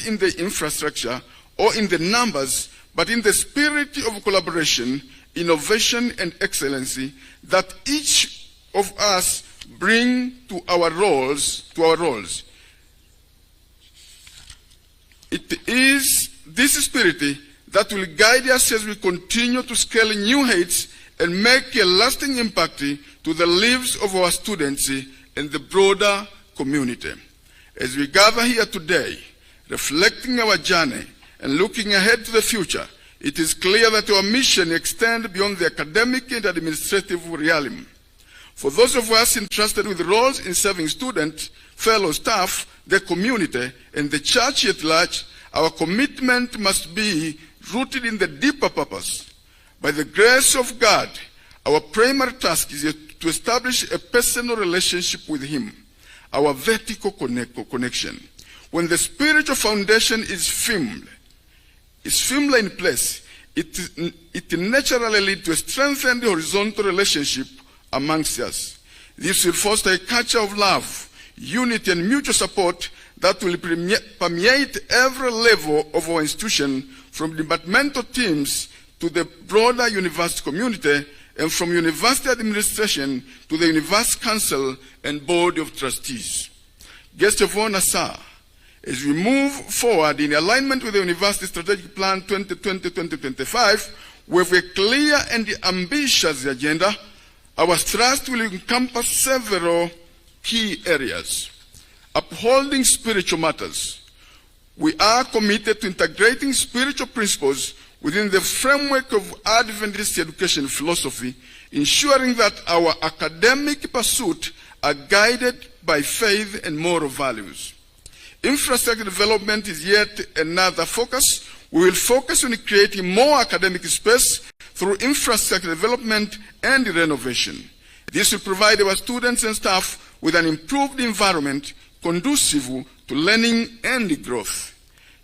in the infrastructure or in the numbers, but in the spirit of collaboration, innovation, and excellency that each of us bring to our roles. It is this spirit that will guide us as we continue to scale new heights and make a lasting impact to the lives of our students and the broader community. As we gather here today, reflecting our journey and looking ahead to the future, it is clear that our mission extends beyond the academic and administrative realm. For those of us entrusted with roles in serving students, fellow staff, the community, and the church at large, our commitment must be rooted in the deeper purpose. By the grace of God, our primary task is to establish a personal relationship with Him, our vertical connection. When the spiritual foundation is firmly in place, it naturally leads to a strengthened horizontal relationship amongst us. This will foster a culture of love, unity, and mutual support that will permeate every level of our institution, from departmental teams to the broader university community, and from university administration to the university council and board of trustees. Guest of honor, sir, as we move forward in alignment with the University Strategic Plan 2020-2025, with a clear and ambitious agenda, our thrust will encompass several key areas. Upholding spiritual matters. We are committed to integrating spiritual principles within the framework of Adventist education philosophy, ensuring that our academic pursuits are guided by faith and moral values. Infrastructure development is yet another focus. We will focus on creating more academic space through infrastructure development and renovation. This will provide our students and staff with an improved environment conducive to learning and growth.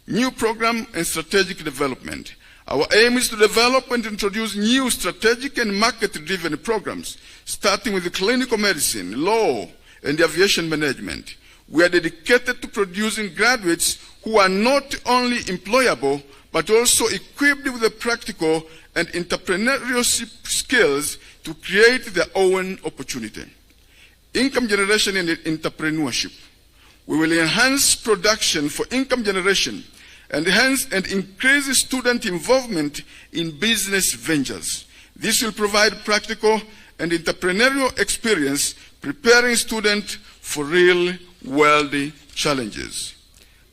New program and strategic development. Our aim is to develop and introduce new strategic and market-driven programs, starting with clinical medicine, law, and aviation management. We are dedicated to producing graduates who are not only employable, but also equipped with the practical and entrepreneurial skills to create their own opportunity. Income generation and entrepreneurship. We will enhance production for income generation and increase student involvement in business ventures. This will provide practical and entrepreneurial experience, preparing students for real-world challenges.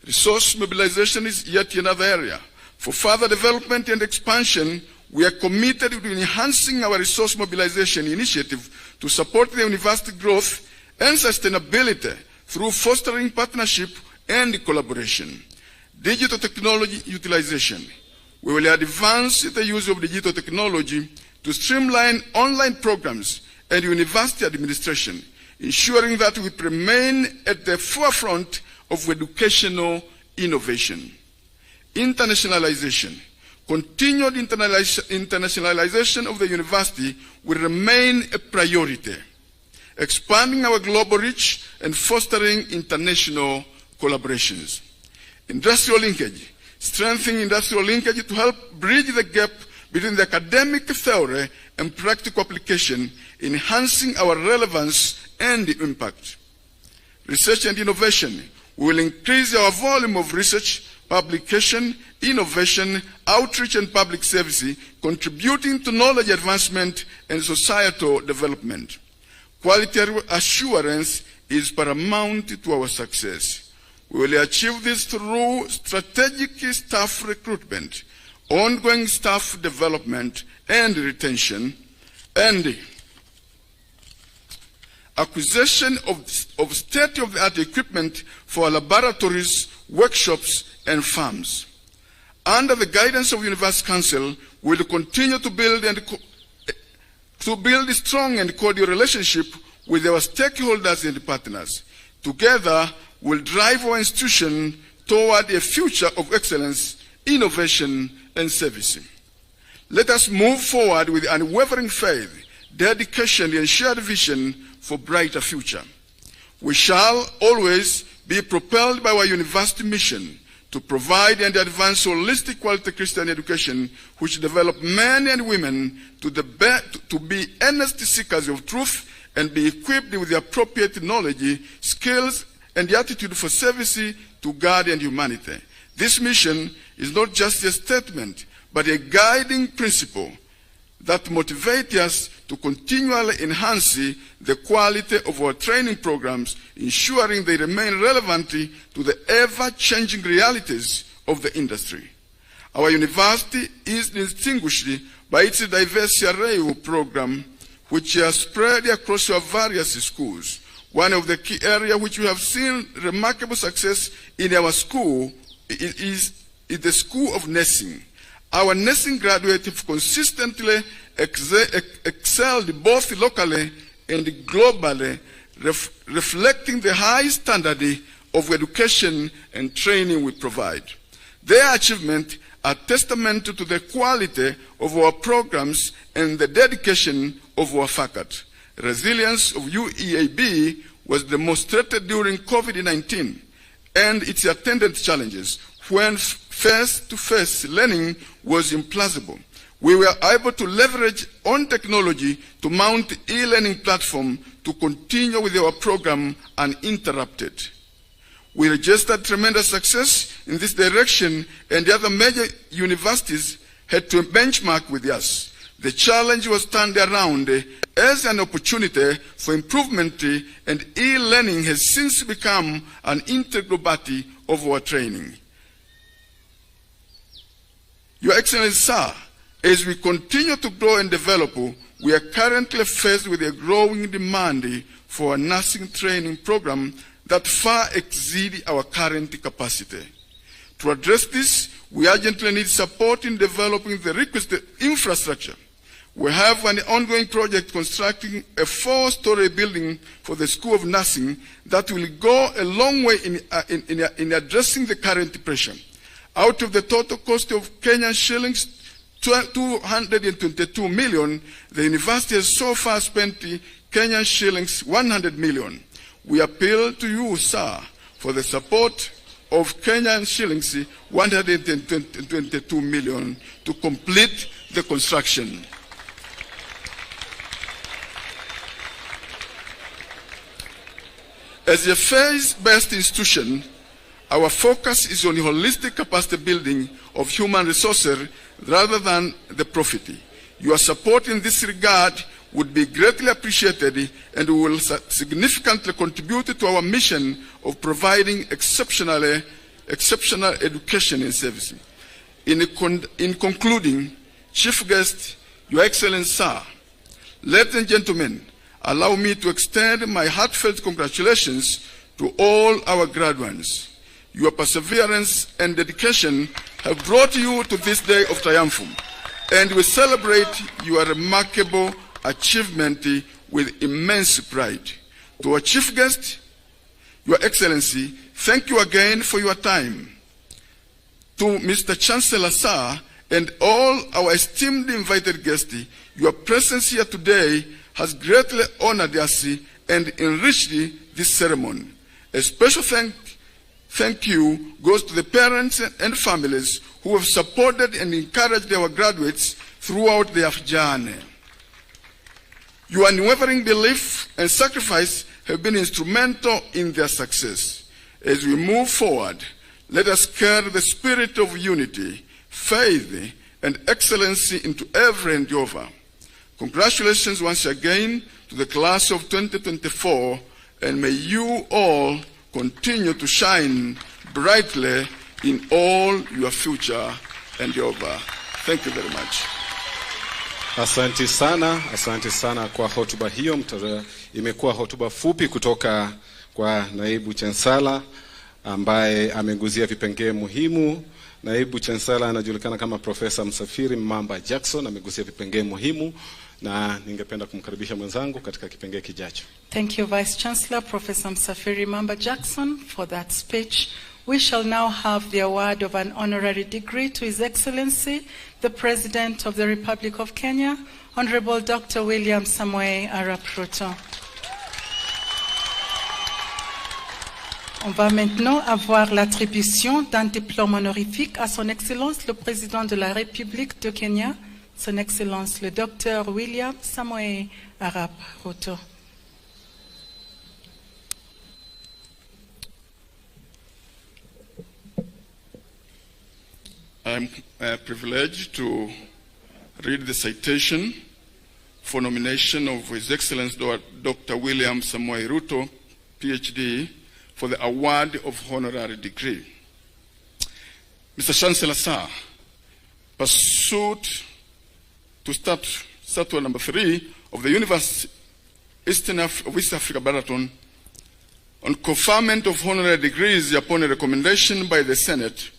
Resource mobilization is yet another area. For further development and expansion, we are committed to enhancing our resource mobilization initiative to support the university growth and sustainability through fostering partnership and collaboration. Digital technology utilization. We will advance the use of digital technology to streamline online programs and university administration, ensuring that we remain at the forefront of educational innovation. Internationalization. Continued internationalization of the university will remain a priority, expanding our global reach and fostering international collaborations. Industrial linkage. Strengthening industrial linkage to help bridge the gap between the academic theory and practical application, enhancing our relevance and impact. Research and innovation. We will increase our volume of research, publication, innovation, outreach, and public service, contributing to knowledge advancement and societal development. Quality assurance is paramount to our success. We will achieve this through strategic staff recruitment, ongoing staff development and retention, and acquisition of state-of-the-art equipment for laboratories, workshops, and farms. Under the guidance of the University Council, we will continue to build a strong and cordial relationship with our stakeholders and partners. Together, we'll drive our institution toward a future of excellence, innovation, and service. Let us move forward with unwavering faith, dedication, and shared vision for a brighter future. We shall always be propelled by our university mission to provide and advance holistic quality Christian education which develop men and women to be earnest seekers of truth and be equipped with the appropriate knowledge, skills, and the attitude for service to God and humanity. This mission is not just a statement, but a guiding principle that motivates us to continually enhance the quality of our training programs, ensuring they remain relevant to the ever-changing realities of the industry. Our university is distinguished by its diverse array of programs which are spread across our various schools. One of the key areas which we have seen remarkable success in our school is the School of Nursing. Our nursing graduates have consistently excelled both locally and globally, reflecting the high standard of education and training we provide. Their achievements are testament to the quality of our programs and the dedication of our faculty. Resilience of UEAB was demonstrated during COVID-19 and its attendant challenges when face-to-face learning was implausible. We were able to leverage on technology to mount e-learning platform to continue with our program uninterrupted. We registered tremendous success in this direction, and the other major universities had to benchmark with us. The challenge was turned around as an opportunity for improvement, and e-learning has since become an integral part of our training. Your Excellency, sir, as we continue to grow and develop, we are currently faced with a growing demand for a nursing training program that far exceeds our current capacity. To address this, we urgently need support in developing the requisite infrastructure. We have an ongoing project constructing a 4-story building for the School of Nursing that will go a long way in addressing the current pressure. Out of the total cost of Kenyan shillings 222 million, the university has so far spent Kenyan shillings 100 million. We appeal to you, sir, for the support of Kenyan shillings 122 million to complete the construction. As a phase-based institution, our focus is on holistic capacity building of human resources rather than the profit. Your support in this regard would be greatly appreciated and will significantly contribute to our mission of providing exceptional education and service. In concluding, Chief Guest, Your Excellency, sir, ladies and gentlemen, allow me to extend my heartfelt congratulations to all our graduates. Your perseverance and dedication have brought you to this day of triumph, and we celebrate your remarkable achievement with immense pride. To our Chief Guest, Your Excellency, thank you again for your time. To Mr. Chancellor, sir, and all our esteemed invited guests, your presence here today has greatly honored us and enriched this ceremony. A special thank you goes to the parents and families who have supported and encouraged our graduates throughout their journey. Your unwavering belief and sacrifice have been instrumental in their success. As we move forward, let us carry the spirit of unity, faith, and excellence into every endeavor. Congratulations once again to the class of 2024, and may you all continue to shine brightly in all your future endeavor. Thank you very much. Asante sana kwa hotuba hiyo. Imekuwa hotuba fupi kutoka kwa naibu chancellor ambaye ameguzia vipengee muhimu. Naibu chancellor anajulikana kama Profesa Msafiri Mamba Jackson, ameguzia vipengee muhimu na ningependa kumkaribisha mwenzangu katika kipengee kijacho. Thank you, Vice Chancellor Professor Msafiri Mamba Jackson, for that speech. We shall now have the award of an honorary degree to His Excellency, the President of the Republic of Kenya, Honorable Dr. William Samoei Arap Ruto. On va maintenant avoir l'attribution d'un diplôme honorifique à son Excellence le Président de la République de Kenya, son Excellence le Dr. William Samoei Arap Ruto. I'm privileged to read the citation for nomination of His Excellency Dr. William Samoei Ruto, PhD, for the award of honorary degree. Mr. Chancellor, sir, pursuant to Statute number 3 of the University of East Africa Baraton on conferment of honorary degrees upon a recommendation by the Senate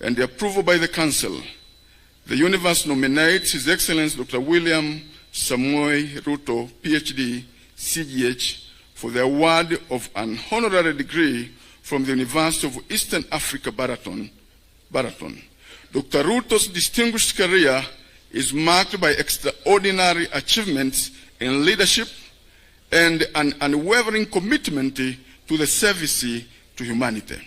and the approval by the Council, the University nominates His Excellency Dr. William Samoei Ruto, PhD, CGH, for the award of an honorary degree from the University of Eastern Africa Baraton. Dr. Ruto's distinguished career is marked by extraordinary achievements in leadership and an unwavering commitment to the service to humanity.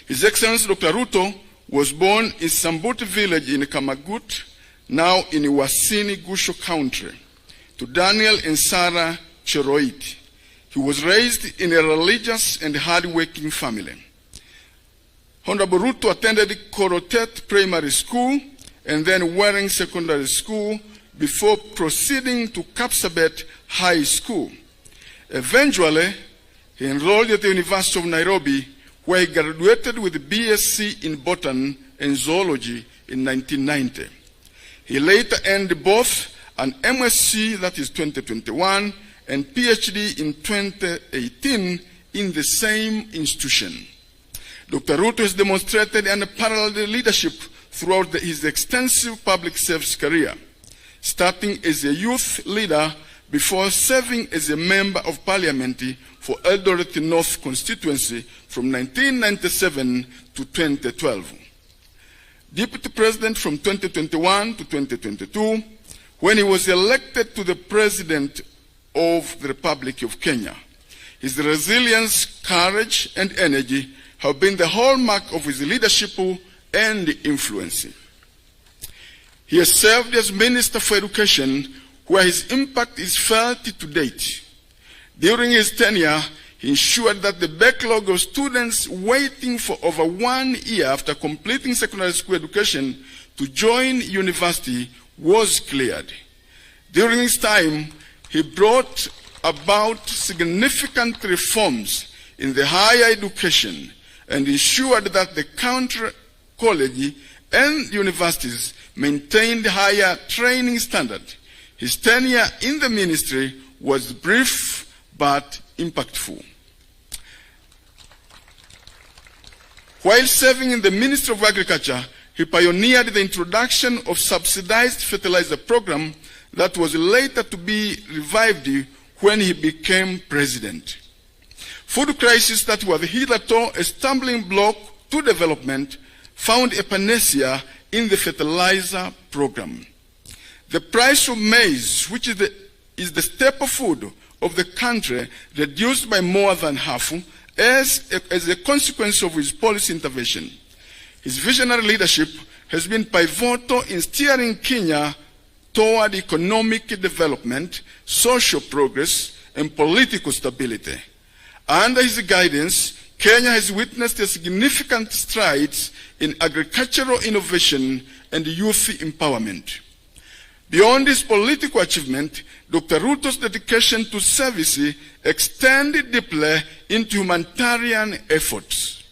His Excellency Dr. Ruto was born in Sambuti village in Kamagut, now in Wasini Gusho country, to Daniel and Sarah Cheroit. He was raised in a religious and hard-working family. Honorable Ruto attended Korotet Primary School and then Waring Secondary School before proceeding to Kapsabet High School. Eventually, he enrolled at the University of Nairobi, where he graduated with a BSc in Botany and Zoology in 1990. He later earned both an MSc, that is 2021, and PhD in 2018 in the same institution. Dr. Ruto has demonstrated unparalleled leadership throughout his extensive public service career, starting as a youth leader before serving as a member of parliament for Eldoret North constituency from 1997 to 2012. Deputy President from 2021 to 2022, when he was elected to the President of the Republic of Kenya. His resilience, courage, and energy have been the hallmark of his leadership and influence. He has served as Minister for Education, where his impact is felt to date. During his tenure, he ensured that the backlog of students waiting for over 1 year after completing secondary school education to join university was cleared. During his time, he brought about significant reforms in the higher education and ensured that the country college and universities maintained higher training standards. His tenure in the ministry was brief but impactful. While serving in the Ministry of Agriculture, he pioneered the introduction of subsidized fertilizer program that was later to be revived when he became president. Food crisis that was hitherto a stumbling block to development found a panacea in the fertilizer program. The price of maize, which is the staple food of the country, reduced by more than half as a consequence of his policy intervention. His visionary leadership has been pivotal in steering Kenya toward economic development, social progress, and political stability. Under his guidance, Kenya has witnessed a significant strides in agricultural innovation and youth empowerment. Beyond his political achievement, Dr. Ruto's dedication to service extended deeply into humanitarian efforts.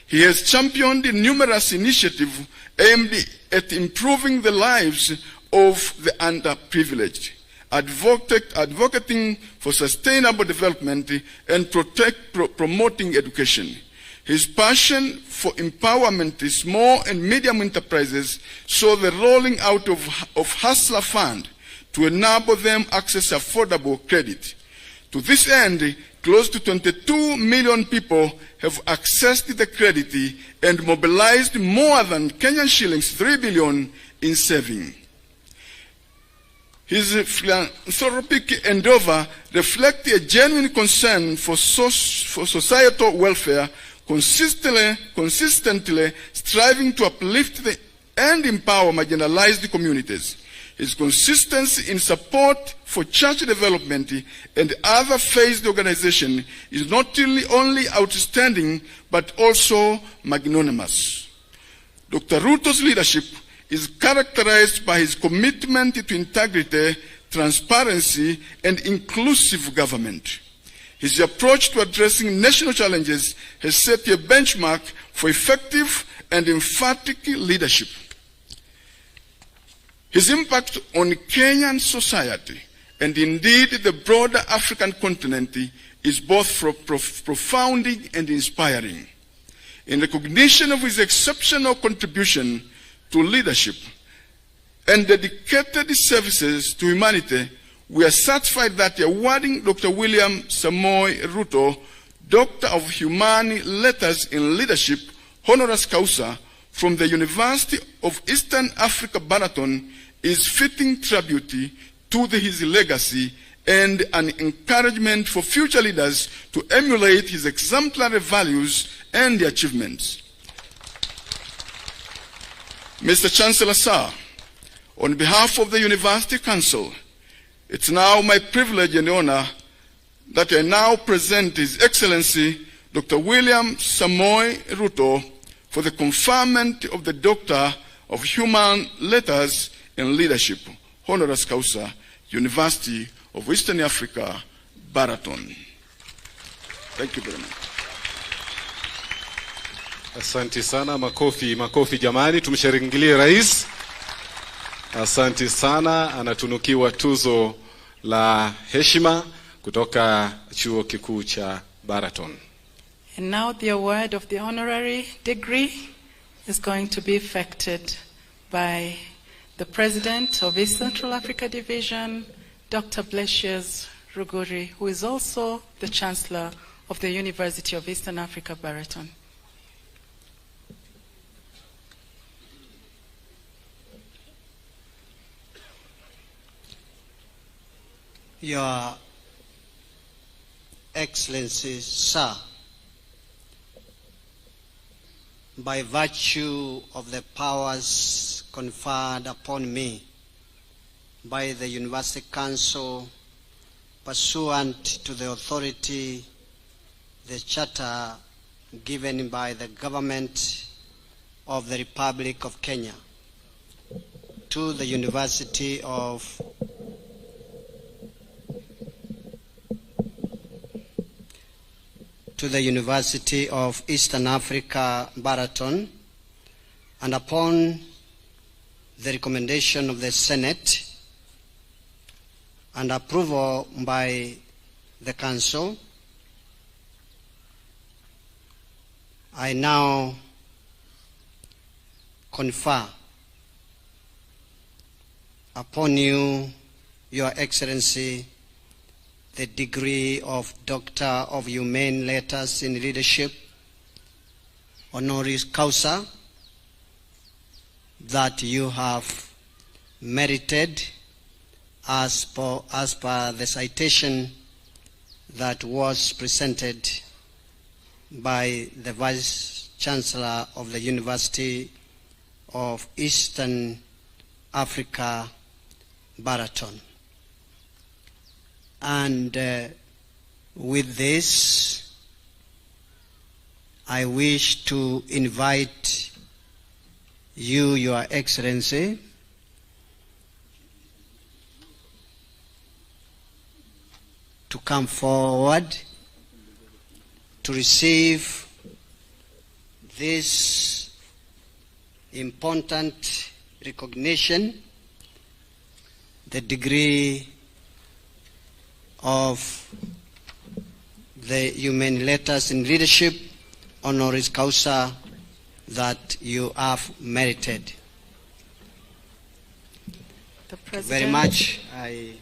He has championed numerous initiatives aimed at improving the lives of the underprivileged, advocating for sustainable development and promoting education. His passion for empowerment is small and medium enterprises saw the rolling out of Hustler Fund to enable them access affordable credit. To this end, close to 22 million people have accessed the credit and mobilized more than Kenyan shillings 3 billion in saving. His philanthropic endeavor reflects a genuine concern for societal welfare, consistently striving to uplift and empower marginalized communities. His consistency in support for church development and other faith organizations is not only outstanding, but also magnanimous. Dr. Ruto's leadership is characterized by his commitment to integrity, transparency, and inclusive government. His approach to addressing national challenges has set a benchmark for effective and emphatic leadership. His impact on Kenyan society, and indeed the broader African continent, is both profound and inspiring. In recognition of his exceptional contribution to leadership and dedicated services to humanity, we are satisfied that awarding Dr. William Samoei Ruto, Doctor of Humane Letters in Leadership, honoris causa, from the University of Eastern Africa, E.A-Baraton, is fitting tribute to his legacy and an encouragement for future leaders to emulate his exemplary values and achievements. Mr. Chancellor, sir, on behalf of the University Council, it's now my privilege and honor that I now present His Excellency Dr. William Samoei Ruto for the conferment of the Doctor of Human Letters and Leadership, honoris causa, University of Eastern Africa, E.A-Baraton. Thank you very much. Asante sana, makofi jamani, tumshangilie rais. Asante sana, anatunukiwa tuzo la heshima kutoka chuo kikuu cha E.A-Baraton. And now the award of the honorary degree is going to be effected by the President of East Central Africa Division, Dr. Blesius Ruguri, who is also the Chancellor of the University of Eastern Africa, E.A-Baraton. Your Excellency, sir, by virtue of the powers conferred upon me by the University Council, pursuant to the authority, the charter given by the government of the Republic of Kenya, to the University of Eastern Africa, E.A-Baraton, and upon the recommendation of the Senate and approval by the Council, I now confer upon you, Your Excellency, the degree of Doctor of Humane Letters in Leadership, honoris causa, that you have merited as per the citation that was presented by the Vice Chancellor of the University of Eastern Africa, E.A-Baraton. And with this, I wish to invite you, Your Excellency, to come forward to receive this important recognition, the degree of the Humane Letters in Leadership, honoris causa, that you have merited. Thank you very much. I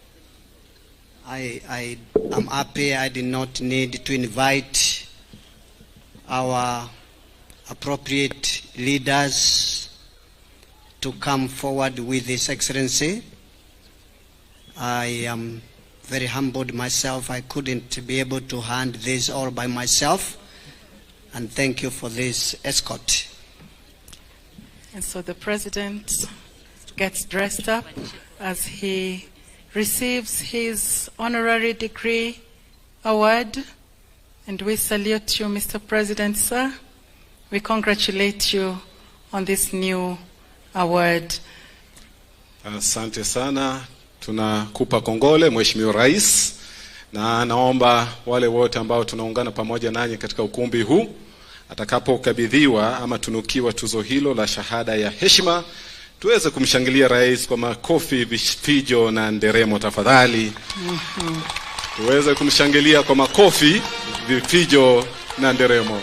am happy I did not need to invite our appropriate leaders to come forward with His Excellency. I am very humbled myself. I couldn't be able to hand this all by myself. And thank you for this escort. And so the president gets dressed up as he receives his honorary degree award. And we salute you, Mr. President, sir. We congratulate you on this new award. Asante sana. Tunakupa kongole Mheshimiwa Rais, na naomba wale wote ambao tunaungana pamoja nanyi katika ukumbi huu atakapokabidhiwa ama tunukiwa tuzo hilo la shahada ya heshima tuweze kumshangilia rais kwa makofi, vifijo na nderemo tafadhali. Tuweze kumshangilia kwa makofi, vifijo na nderemo.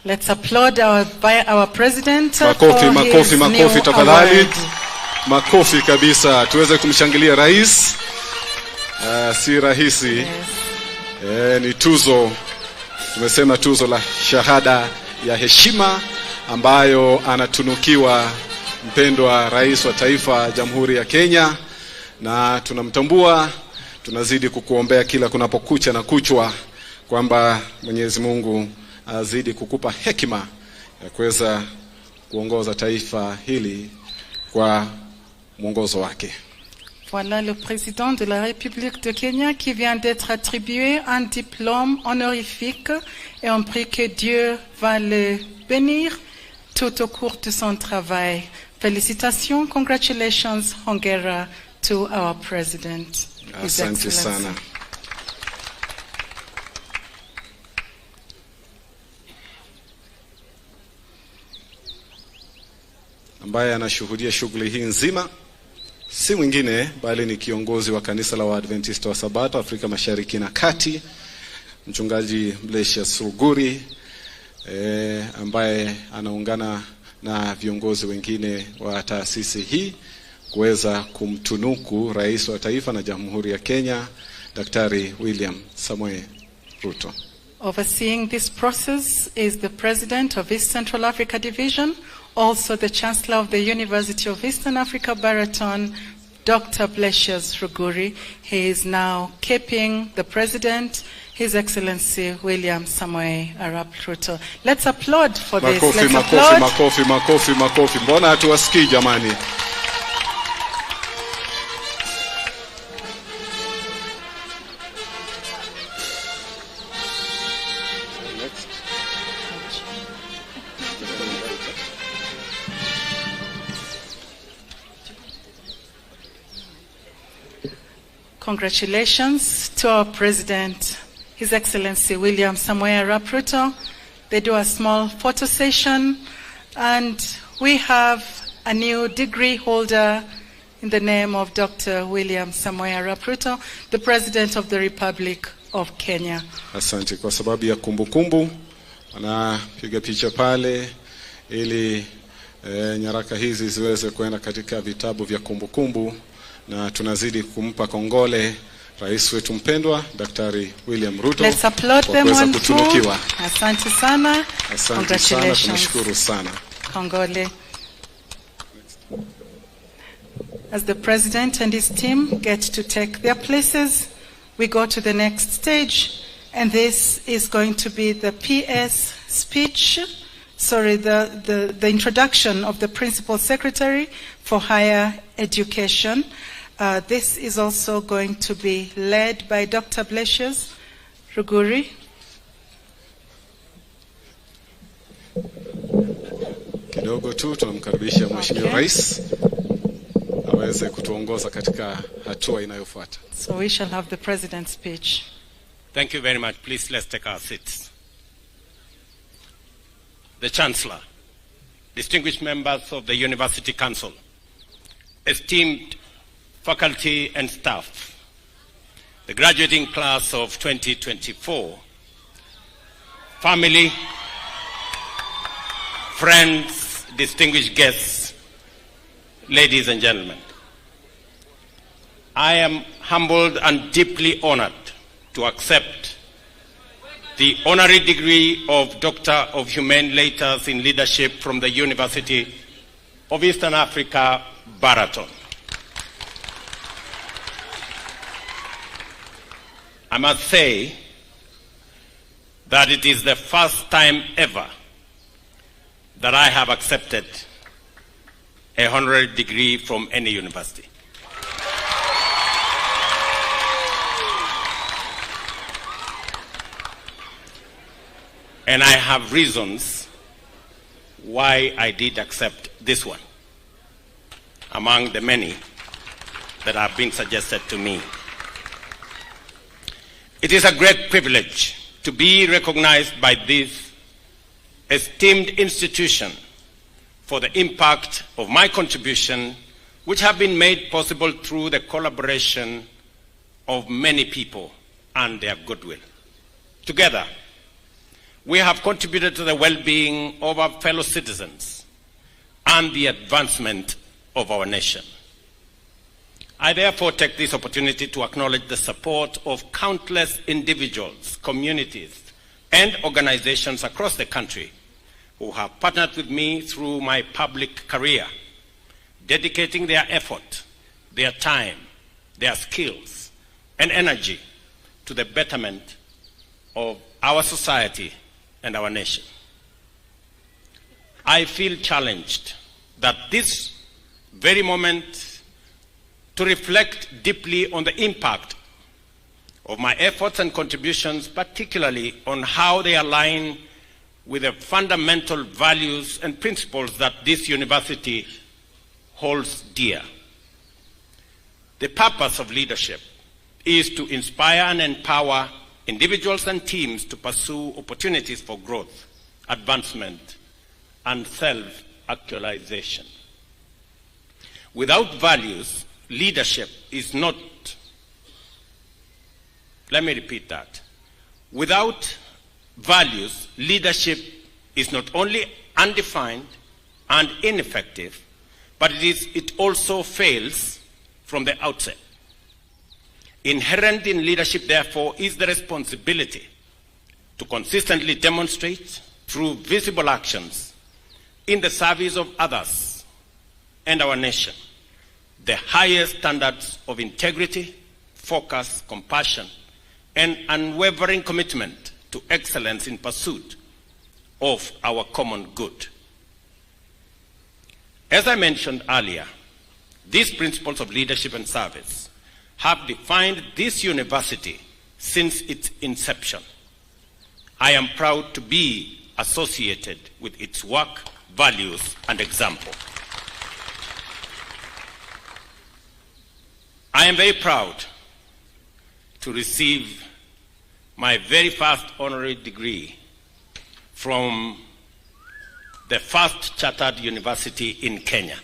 Let's applaud our president. Makofi tafadhali. Makofi kabisa. Tuweze kumshangilia rais. Si rahisi. Yes. Ni tuzo. Tumesema tuzo la shahada ya heshima ambayo anatunukiwa mpendwa rais wa taifa Jamhuri ya Kenya, na tunamtambua. Tunazidi kukuombea kila kunapokucha na kuchwa kwamba Mwenyezi Mungu azidi kukupa hekima ya kuweza kuongoza taifa hili kwa mwongozo wake. Voilà le président de la République de Kenya qui vient d'être attribué un diplôme honorifique et on prie que Dieu va le bénir tout au cours de son travail. Félicitations, congratulations, hongera to our president. Asante sana. Ambaye anashuhudia shughuli hii nzima si mwingine bali ni kiongozi wa kanisa la Waadventista wa Sabato Afrika Mashariki na Kati, mchungaji Blesius Ruguri, ambaye anaungana na viongozi wengine wa taasisi hii kuweza kumtunuku rais wa taifa na Jamhuri ya Kenya Daktari William Samoei Ruto. Overseeing this process is the president of East Central Africa Division, also the chancellor of the University of Eastern Africa, Baraton, Dr. Blesius Ruguri. He is now keeping the president, His Excellency William Samoei Arap Ruto. Let's applaud for this. Makofi. Mbona hatuwasikii jamani? Congratulations to our President, His Excellency William Samoei Arap Ruto. They do a small photo session, and we have a new degree holder in the name of Dr. William Samoei Arap Ruto, the President of the Republic of Kenya. Asante. Kwa sababu ya kumbukumbu, wanapiga picha pale ili nyaraka hizi ziweze kwenda katika vitabu vya kumbukumbu. Na tunazidi kumpa kongole rais wetu mpendwa Daktari William Ruto. Let's applaud them one kutunukiwa. Asante sana. Asante sana, tunashukuru sana. Kongole. As the president and his team get to take their places, we go to the next stage, and this is going to be the PS speech. The introduction of the Principal Secretary for Higher Education. This is also going to be led by Dr. Blesius Ruguri. Kidogo tu tunamkaribisha Mheshimiwa Rais aweze kutuongoza katika hatua inayofuata. So we shall have the President's speech. Thank you very much. Please let's take our seats. The Chancellor, distinguished members of the University Council, esteemed faculty and staff, the graduating class of 2024, family, friends, distinguished guests, ladies and gentlemen. I am humbled and deeply honored to accept the honorary degree of Doctor of Humane Letters in Leadership from the University of Eastern Africa, Baraton. I must say that it is the first time ever that I have accepted a honorary degree from any university. And I have reasons why I did accept this one, among the many that have been suggested to me. It is a great privilege to be recognized by this esteemed institution for the impact of my contribution, which have been made possible through the collaboration of many people and their goodwill. Together, we have contributed to the well-being of our fellow citizens and the advancement of our nation. I therefore take this opportunity to acknowledge the support of countless individuals, communities, and organizations across the country who have partnered with me through my public career, dedicating their effort, their time, their skills, and energy to the betterment of our society and our nation. I feel challenged that this very moment to reflect deeply on the impact of my efforts and contributions, particularly on how they align with the fundamental values and principles that this university holds dear. The purpose of leadership is to inspire and empower individuals and teams to pursue opportunities for growth, advancement, and self-actualization. Without values, leadership is not, let me repeat that. Without values, leadership is not only undefined and ineffective, but it also fails from the outset. Inherent in leadership, therefore, is the responsibility to consistently demonstrate through visible actions in the service of others and our nation the highest standards of integrity, focus, compassion, and unwavering commitment to excellence in pursuit of our common good. As I mentioned earlier, these principles of leadership and service have defined this university since its inception. I am proud to be associated with its work, values, and example. I am very proud to receive my very first honorary degree from the first chartered university in Kenya.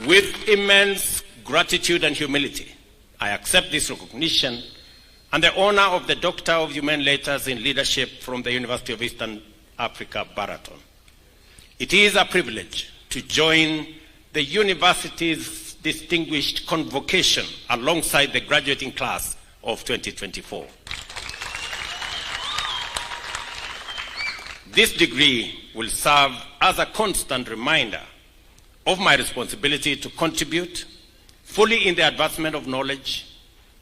With immense gratitude and humility, I accept this recognition and the honor of the Doctor of Humane Letters in Leadership from the University of Eastern Africa, Baraton. It is a privilege to join the university's distinguished convocation alongside the graduating class of 2024. This degree will serve as a constant reminder of my responsibility to contribute fully in the advancement of knowledge,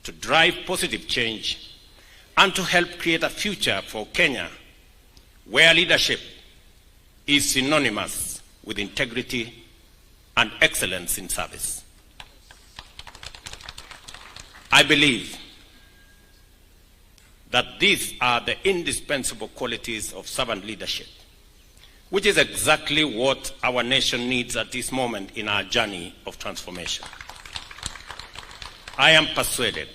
to drive positive change, and to help create a future for Kenya where leadership is synonymous with integrity and excellence in service. I believe that these are the indispensable qualities of servant leadership, which is exactly what our nation needs at this moment in our journey of transformation. I am persuaded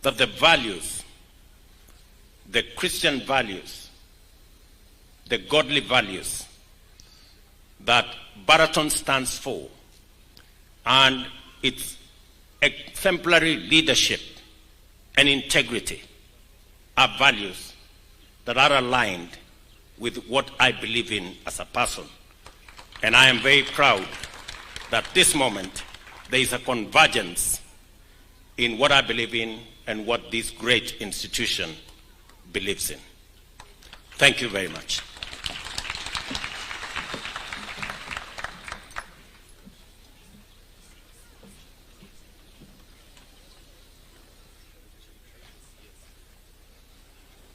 that the values, the Christian values, the godly values that Baraton stands for and its exemplary leadership and integrity are values that are aligned with what I believe in as a person. And I am very proud that this moment there is a convergence in what I believe in and what this great institution believes in. Thank you very much.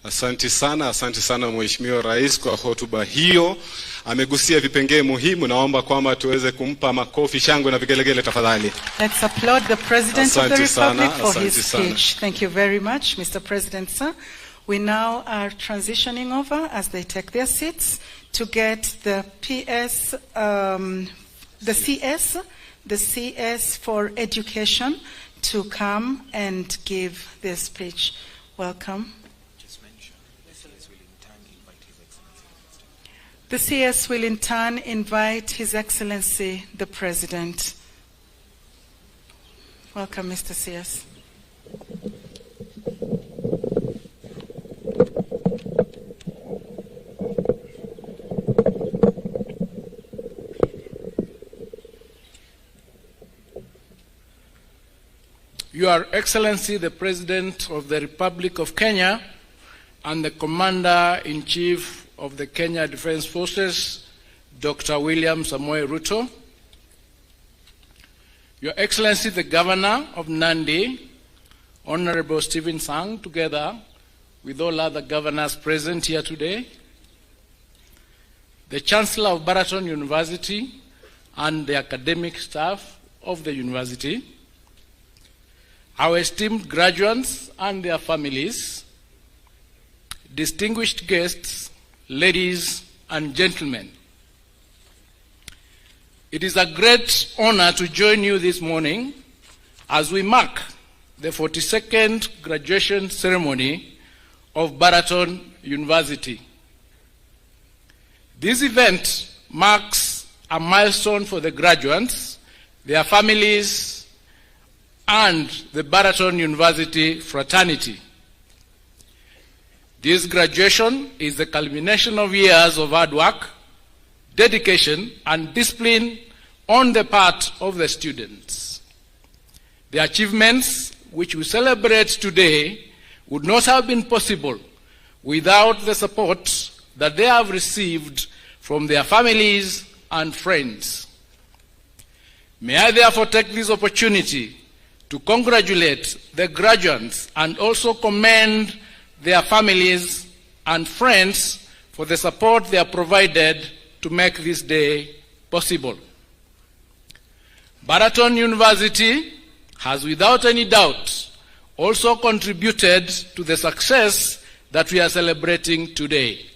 Asante sana Mheshimiwa Rais kwa hotuba hiyo. Amegusia vipengee muhimu. Naomba kwamba tuweze kumpa makofi, shangwe na vigelegele tafadhali. Let's applaud the President of the Republic for his sana. speech. Thank you very much, Mr. President, sir. We now are transitioning over, as they take their seats, to get the the CS for education to come and give their speech. Welcome. The CS will in turn invite His Excellency the President. Welcome, Mr. CS. Your Excellency, the President of the Republic of Kenya and the Commander-in-Chief of the Kenya Defence Forces, Dr. William Samoei Ruto, Your Excellency, the Governor of Nandi, Honorable Stephen Sang, together with all other governors present here today, the Chancellor of E-A-Baraton University and the academic staff of the university, our esteemed graduates and their families, distinguished guests, ladies and gentlemen. It is a great honor to join you this morning as we mark the 42nd graduation ceremony of E-A-Baraton University. This event marks a milestone for the graduates, their families, and the E-A-Baraton University fraternity. This graduation is the culmination of years of hard work, dedication, and discipline on the part of the students. The achievements which we celebrate today would not have been possible without the support that they have received from their families and friends. May I therefore take this opportunity to congratulate the graduates and also commend their families and friends for the support they have provided to make this day possible. E-A-Baraton University has without any doubt also contributed to the success that we are celebrating today.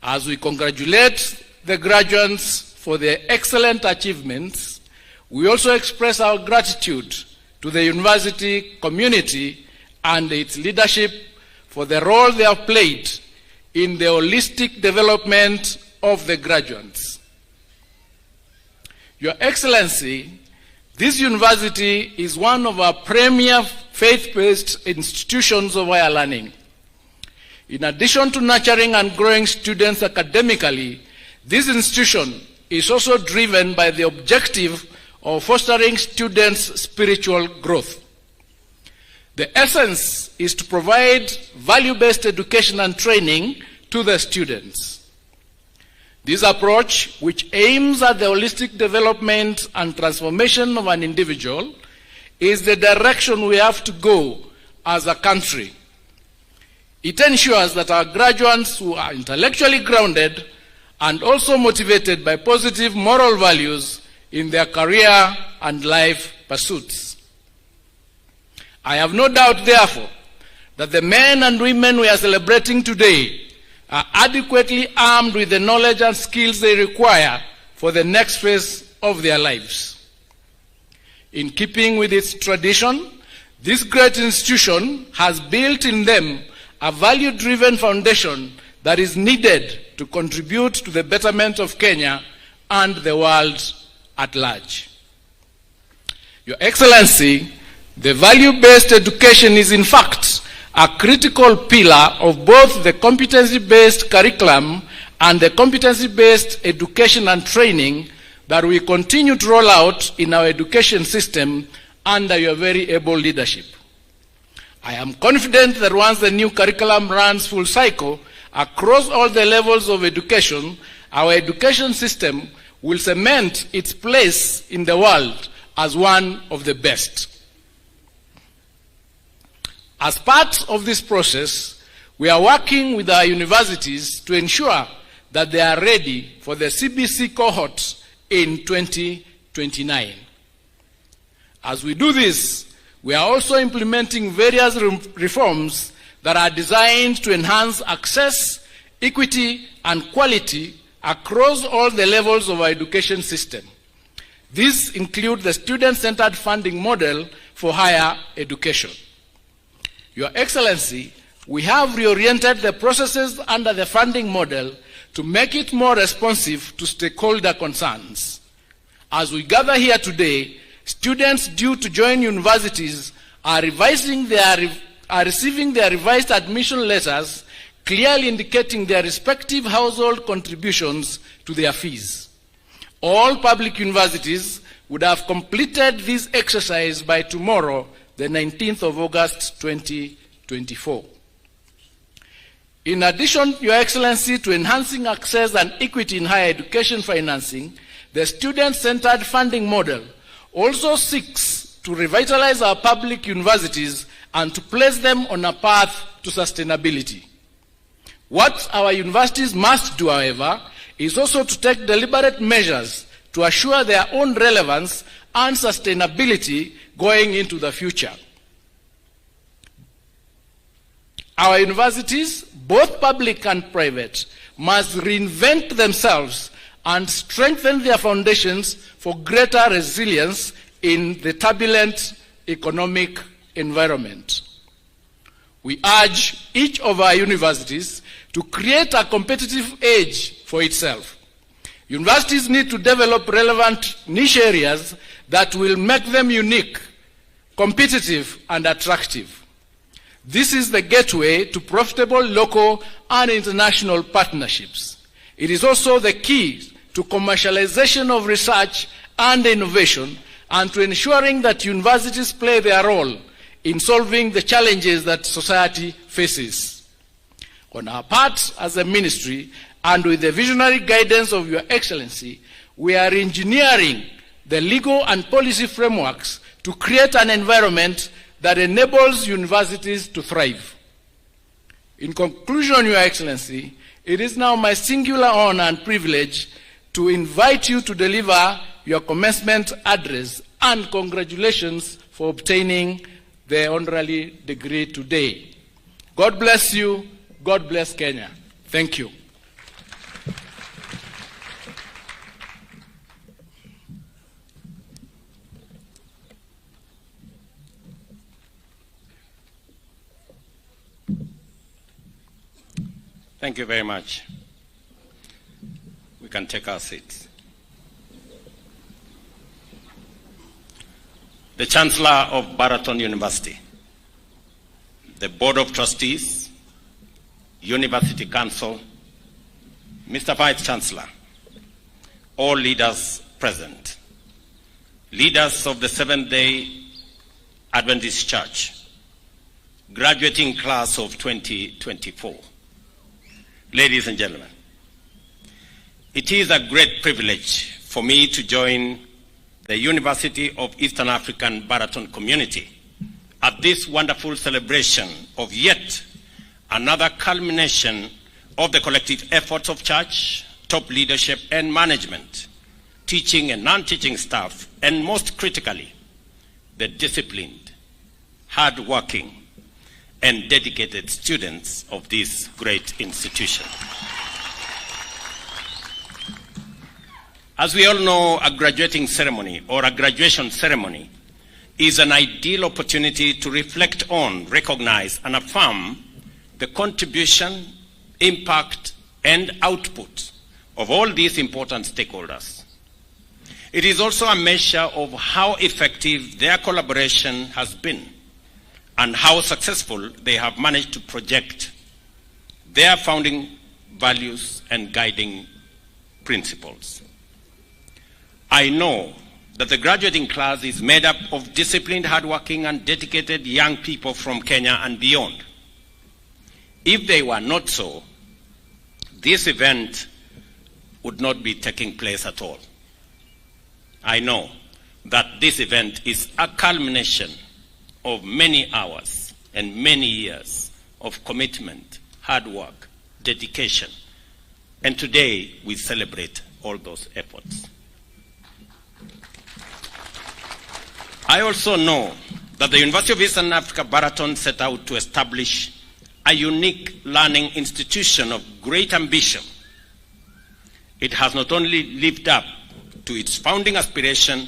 As we congratulate the graduates for their excellent achievements, we also express our gratitude to the university community and its leadership for the role they have played in the holistic development of the graduates. Your Excellency, this university is one of our premier faith-based institutions of higher learning. In addition to nurturing and growing students academically, this institution is also driven by the objective of fostering students' spiritual growth. The essence is to provide value-based education and training to the students. This approach, which aims at the holistic development and transformation of an individual, is the direction we have to go as a country. It ensures that our graduates who are intellectually grounded and also motivated by positive moral values in their career and life pursuits. I have no doubt, therefore, that the men and women we are celebrating today are adequately armed with the knowledge and skills they require for the next phase of their lives. In keeping with its tradition, this great institution has built in them a value-driven foundation that is needed to contribute to the betterment of Kenya and the world at large. Your Excellency, the value-based education is in fact a critical pillar of both the competency-based curriculum and the competency-based education and training that we continue to roll out in our education system under your very able leadership. I am confident that once the new curriculum runs full cycle across all the levels of education, our education system will cement its place in the world as one of the best. As part of this process, we are working with our universities to ensure that they are ready for the CBC cohort in 2029. As we do this, we are also implementing various reforms that are designed to enhance access, equity, and quality across all the levels of our education system. These include the student-centered funding model for higher education. Your Excellency, we have reoriented the processes under the funding model to make it more responsive to stakeholder concerns. As we gather here today, students due to join universities are receiving their revised admission letters, clearly indicating their respective household contributions to their fees. All public universities would have completed this exercise by tomorrow, the 19th of August 2024. In addition, Your Excellency, to enhancing access and equity in higher education financing, the student-centered funding model also seeks to revitalize our public universities and to place them on a path to sustainability. What our universities must do, however, is also to take deliberate measures to assure their own relevance and sustainability going into the future. Our universities, both public and private, must reinvent themselves and strengthen their foundations for greater resilience in the turbulent economic environment. We urge each of our universities to create a competitive edge for itself. Universities need to develop relevant niche areas that will make them unique, competitive, and attractive. This is the gateway to profitable local and international partnerships. It is also the key to commercialization of research and innovation, and to ensuring that universities play their role in solving the challenges that society faces. On our part as a ministry, and with the visionary guidance of Your Excellency, we are engineering the legal and policy frameworks to create an environment that enables universities to thrive. In conclusion, Your Excellency, it is now my singular honor and privilege to invite you to deliver your commencement address, and congratulations for obtaining the honorary degree today. God bless you. God bless Kenya. Thank you. Thank you very much. We can take our seats. The Chancellor of E-A-Baraton University, the Board of Trustees, University Council, Mr. Vice Chancellor, all leaders present, leaders of the Seventh-day Adventist Church, graduating class of 2024, ladies and gentlemen, it is a great privilege for me to join the University of Eastern African E-A-Baraton community at this wonderful celebration of yet another culmination of the collective efforts of church, top leadership and management, teaching and non-teaching staff, and most critically, the disciplined, hard-working, and dedicated students of this great institution. As we all know, a graduating ceremony or a graduation ceremony is an ideal opportunity to reflect on, recognize, and affirm the contribution, impact, and output of all these important stakeholders. It is also a measure of how effective their collaboration has been and how successful they have managed to project their founding values and guiding principles. I know that the graduating class is made up of disciplined, hardworking, and dedicated young people from Kenya and beyond. If they were not so, this event would not be taking place at all. I know that this event is a culmination of many hours and many years of commitment, hard work, dedication, and today we celebrate all those efforts. I also know that the University of Eastern Africa E.A-Baraton set out to establish a unique learning institution of great ambition. It has not only lived up to its founding aspiration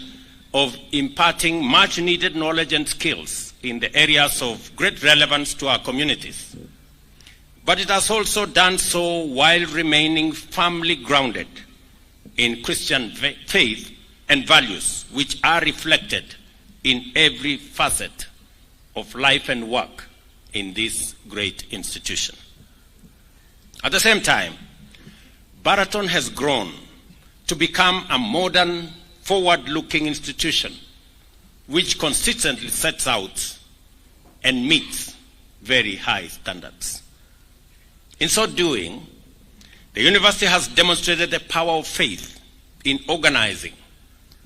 of imparting much needed knowledge and skills in the areas of great relevance to our communities, but it has also done so while remaining firmly grounded in Christian faith and values, which are reflected in every facet of life and work in this great institution. At the same time, E.A-Baraton has grown to become a modern, forward-looking institution which consistently sets out and meets very high standards. In so doing, the university has demonstrated the power of faith in organizing,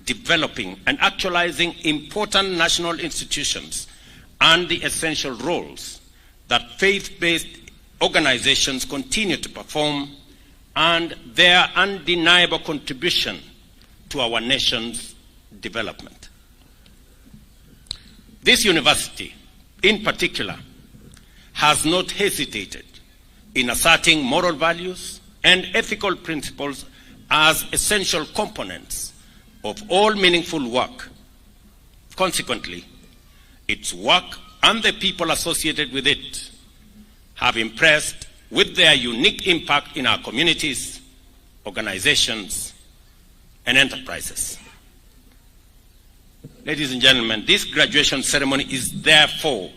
developing, and actualizing important national institutions and the essential roles that faith-based organizations continue to perform and their undeniable contribution to our nation's development. This university, in particular, has not hesitated in asserting moral values and ethical principles as essential components of all meaningful work. Consequently, its work and the people associated with it have impressed with their unique impact in our communities, organizations, and enterprises. Ladies and gentlemen, this graduation ceremony is therefore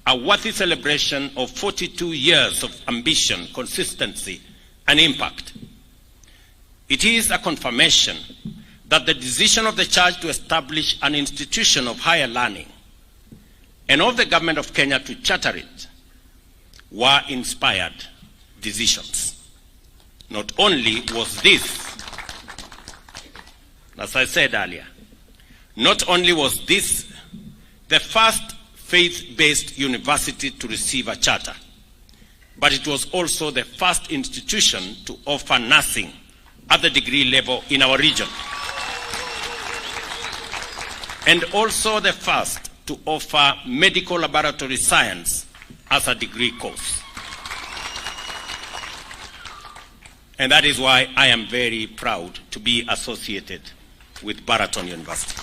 a worthy celebration of 42 years of ambition, consistency, and impact. It is a confirmation that the decision of the Church to establish an institution of higher learning and of the government of Kenya to charter it were inspired decisions. Not only was this, as I said earlier, not only was this the first faith-based university to receive a charter, but it was also the first institution to offer nursing at the degree level in our region, and also the first to offer medical laboratory science as a degree course. And that is why I am very proud to be associated with E.A-Baraton University.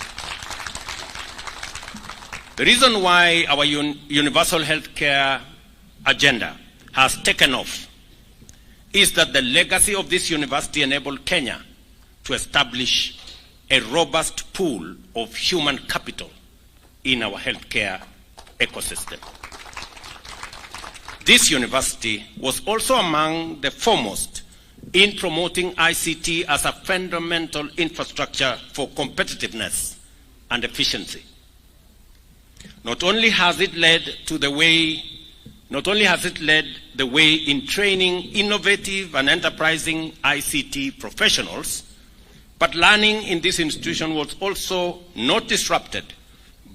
The reason why our universal healthcare agenda has taken off is that the legacy of this university enabled Kenya to establish a robust pool of human capital in our healthcare ecosystem. This university was also among the foremost in promoting ICT as a fundamental infrastructure for competitiveness and efficiency. Not only has it led the way in training innovative and enterprising ICT professionals, but learning in this institution was also not disrupted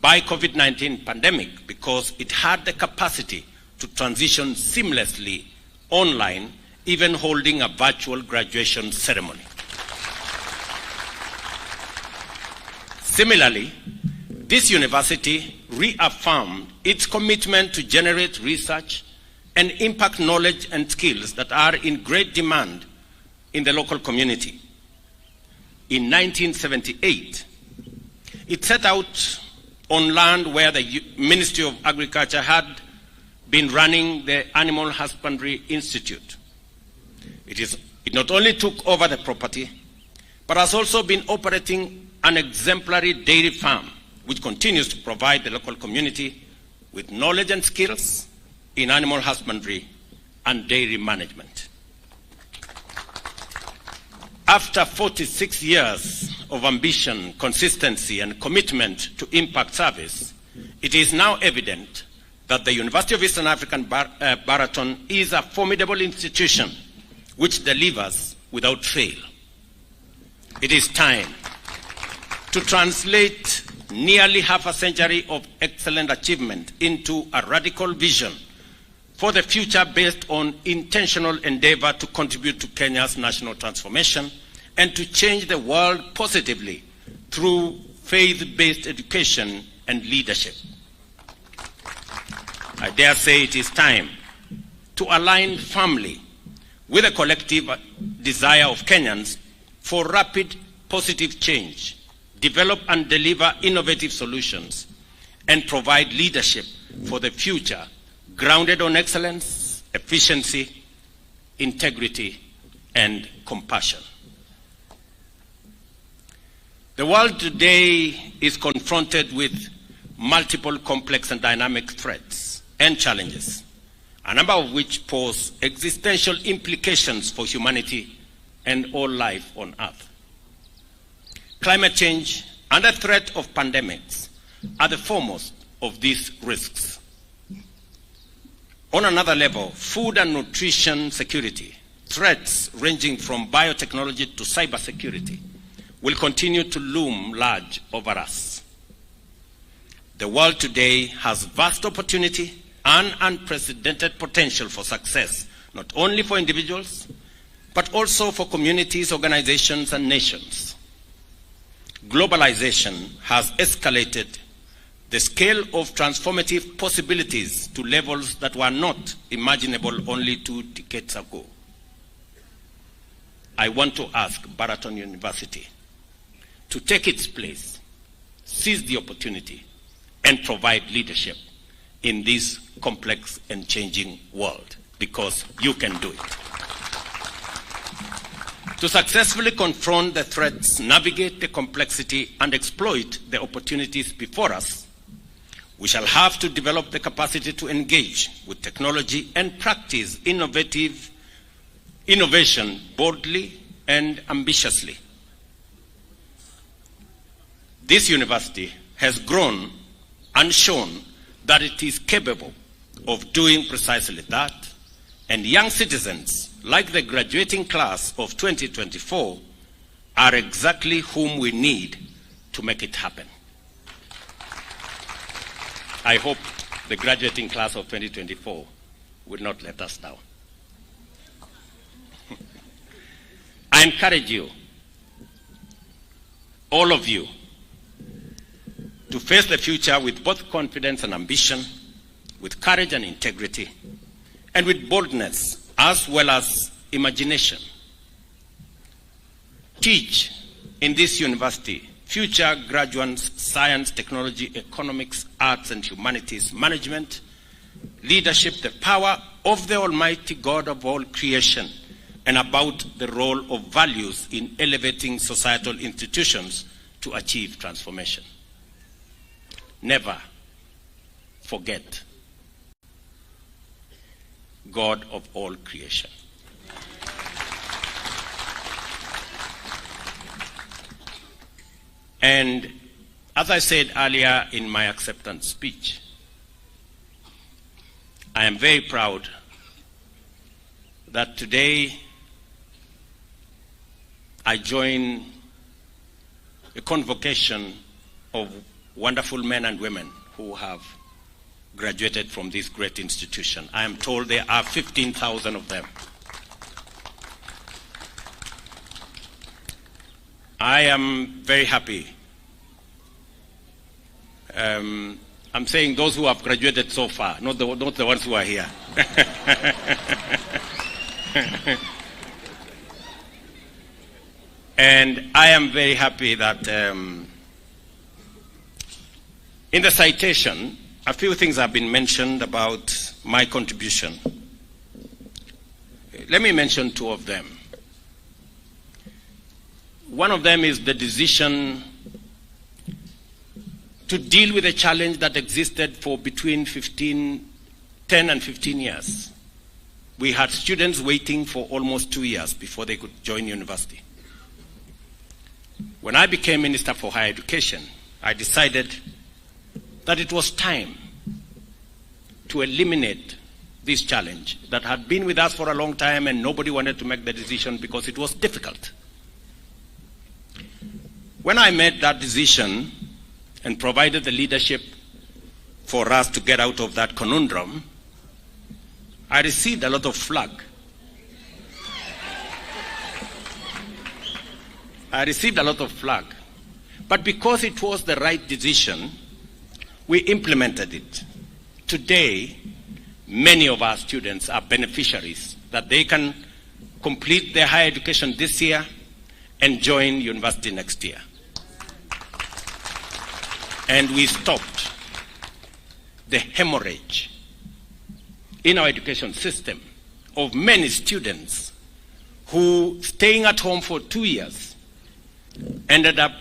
by COVID-19 pandemic because it had the capacity to transition seamlessly online, even holding a virtual graduation ceremony. Similarly, this university reaffirmed its commitment to generate research and impact knowledge and skills that are in great demand in the local community. In 1978, it set out on land where the Ministry of Agriculture had been running the Animal Husbandry Institute. It not only took over the property, but has also been operating an exemplary dairy farm, which continues to provide the local community with knowledge and skills in animal husbandry and dairy management. After 46 years of ambition, consistency, and commitment to impact service, it is now evident that the University of Eastern African Baraton is a formidable institution which delivers without fail. It is time to translate nearly half a century of excellent achievement into a radical vision for the future based on intentional endeavor to contribute to Kenya's national transformation and to change the world positively through faith-based education and leadership. I dare say it is time to align firmly with a collective desire of Kenyans for rapid positive change, develop and deliver innovative solutions, and provide leadership for the future grounded on excellence, efficiency, integrity, and compassion. The world today is confronted with multiple complex and dynamic threats and challenges, a number of which pose existential implications for humanity and all life on Earth. Climate change and the threat of pandemics are the foremost of these risks. On another level, food and nutrition security, threats ranging from biotechnology to cybersecurity, will continue to loom large over us. The world today has vast opportunity and unprecedented potential for success, not only for individuals, but also for communities, organizations, and nations. Globalization has escalated the scale of transformative possibilities to levels that were not imaginable only 2 decades ago. I want to ask Baraton University to take its place, seize the opportunity, and provide leadership in this complex and changing world, because you can do it. To successfully confront the threats, navigate the complexity, and exploit the opportunities before us, we shall have to develop the capacity to engage with technology and practice innovation boldly and ambitiously. This university has grown and shown that it is capable of doing precisely that, and young citizens, like the graduating class of 2024, are exactly whom we need to make it happen. I hope the graduating class of 2024 will not let us down. I encourage you, all of you, to face the future with both confidence and ambition, with courage and integrity, and with boldness as well as imagination. Teach in this university future graduates science, technology, economics, arts, and humanities, management, leadership, the power of the Almighty God of all creation, and about the role of values in elevating societal institutions to achieve transformation. Never forget God of all creation. And as I said earlier in my acceptance speech, I am very proud that today I join a convocation of wonderful men and women who have graduated from this great institution. I am told there are 15,000 of them. I am very happy. I'm saying those who have graduated so far, not the ones who are here. And I am very happy that in the citation, a few things have been mentioned about my contribution. Let me mention 2 of them. One of them is the decision to deal with a challenge that existed for between 10 and 15 years. We had students waiting for almost 2 years before they could join university. When I became Minister for Higher Education, I decided that it was time to eliminate this challenge that had been with us for a long time and nobody wanted to make the decision because it was difficult. When I made that decision and provided the leadership for us to get out of that conundrum, I received a lot of flack. But because it was the right decision, we implemented it. Today, many of our students are beneficiaries, that they can complete their higher education this year and join university next year. And we stopped the hemorrhage in our education system of many students who, staying at home for 2 years, ended up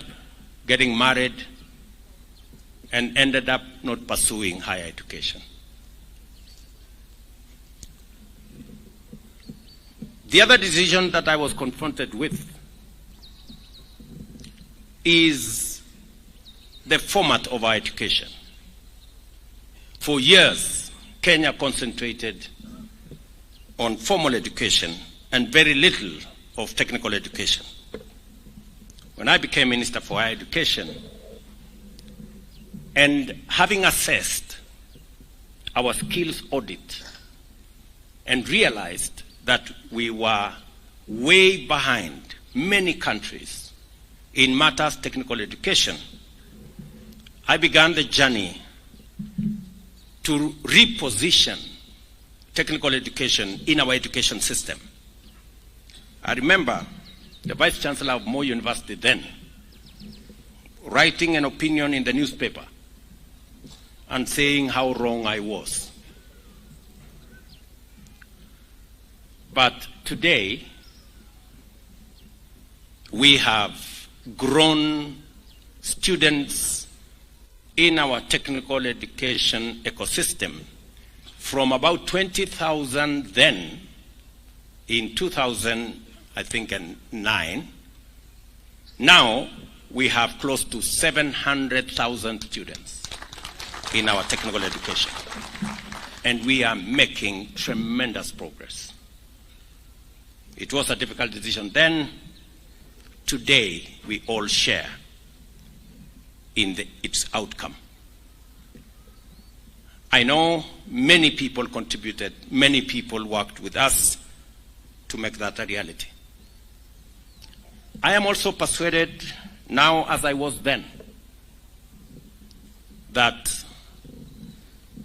getting married and ended up not pursuing higher education. The other decision that I was confronted with is the format of our education. For years, Kenya concentrated on formal education and very little of technical education. When I became Minister for Higher Education, and having assessed our skills audit and realized that we were way behind many countries in matters technical education, I began the journey to reposition technical education in our education system. I remember the Vice Chancellor of Moi University then writing an opinion in the newspaper and saying how wrong I was. But today, we have grown students in our technical education ecosystem from about 20,000 then in 2009. Now we have close to 700,000 students in our technical education. And we are making tremendous progress. It was a difficult decision then. Today, we all share in its outcome. I know many people contributed, many people worked with us to make that a reality. I am also persuaded now, as I was then, that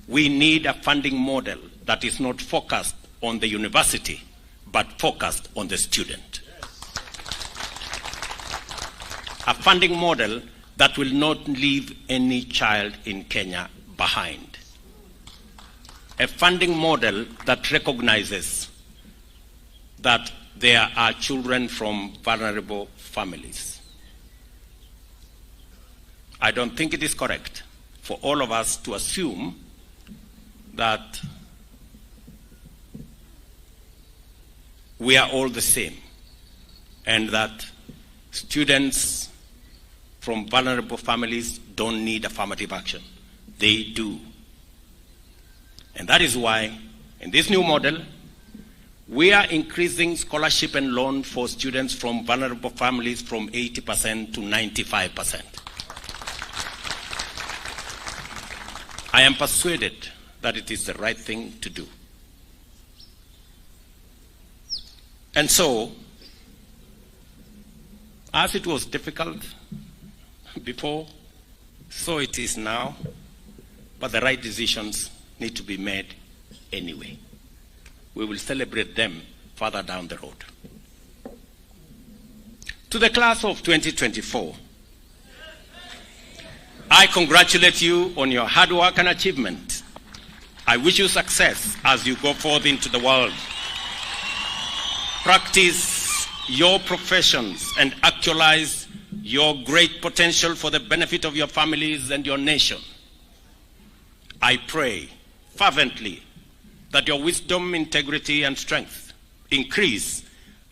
we need a funding model that is not focused on the university, but focused on the student. A funding model that will not leave any child in Kenya behind. A funding model that recognizes that there are children from vulnerable families. I don't think it is correct for all of us to assume that we are all the same and that students from vulnerable families don't need affirmative action. They do. And that is why, in this new model, we are increasing scholarship and loan for students from vulnerable families from 80% to 95%. I am persuaded that it is the right thing to do. And so, as it was difficult before, so it is now, but the right decisions need to be made anyway. We will celebrate them further down the road. To the class of 2024, I congratulate you on your hard work and achievement. I wish you success as you go forth into the world. Practice your professions and actualize your great potential for the benefit of your families and your nation. I pray fervently that your wisdom, integrity, and strength increase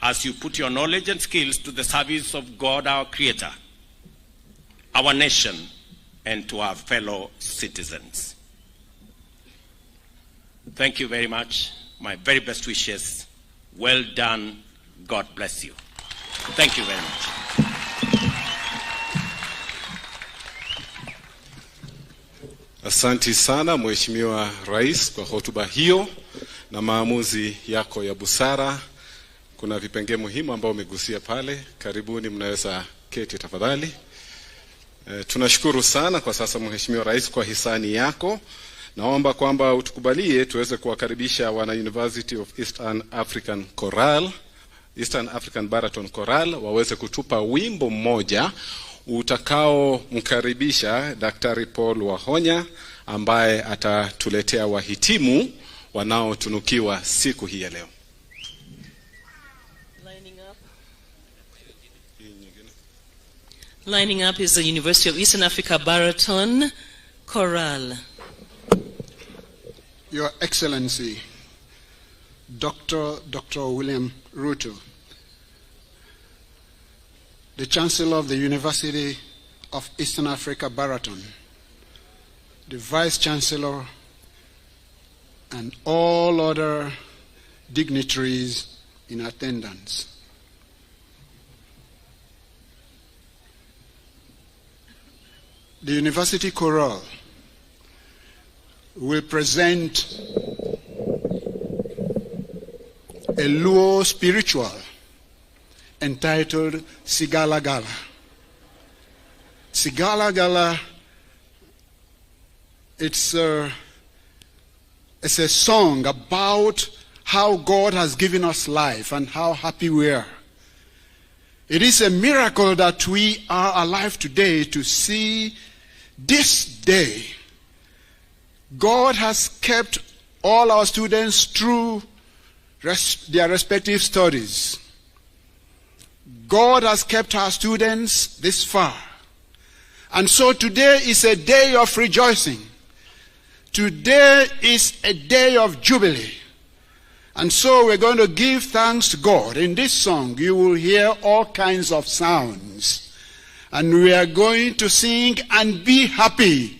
as you put your knowledge and skills to the service of God, our Creator, our nation, and to our fellow citizens. Thank you very much. My very best wishes. Well done. God bless you. Thank you very much. Asanti sana Mheshimiwa Rais kwa hotuba hiyo na maamuzi yako ya busara. Kuna vipengee muhimu ambao umegusia pale. Karibuni, mnaweza keti tafadhali. Tunashukuru sana kwa sasa Mheshimiwa Rais kwa hisani yako. Naomba kwamba utukubalie tuweze kuwakaribisha wana University of Eastern African Baraton Choral waweze kutupa wimbo mmoja utakao mkaribisha Daktari Paul Wahonya ambaye atatuletea wahitimu wanaotunukiwa siku hii ya leo. Lining up is the University of Eastern Africa Baraton Choral. Your Excellency, Dr. William Ruto, the Chancellor of the University of Eastern Africa Baraton, the Vice Chancellor, and all other dignitaries in attendance. The University Choral will present a Luo spiritual entitled Sigala Gala. Sigala Gala, it's a song about how God has given us life and how happy we are. It is a miracle that we are alive today to see this day. God has kept all our students through their respective studies. God has kept our students this far. And so today is a day of rejoicing. Today is a day of jubilee. And so we're going to give thanks to God. In this song, you will hear all kinds of sounds. And we are going to sing and be happy.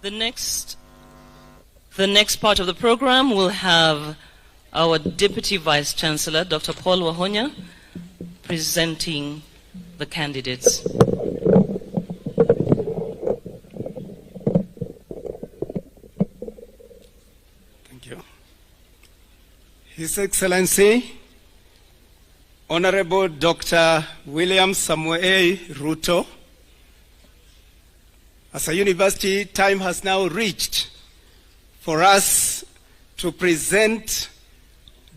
The next part of the program will have our Deputy Vice Chancellor, Dr. Paul Wahonya, presenting the candidates. Thank you. His Excellency, Honorable Dr. William Samuel Ruto, as a university, time has now reached for us to present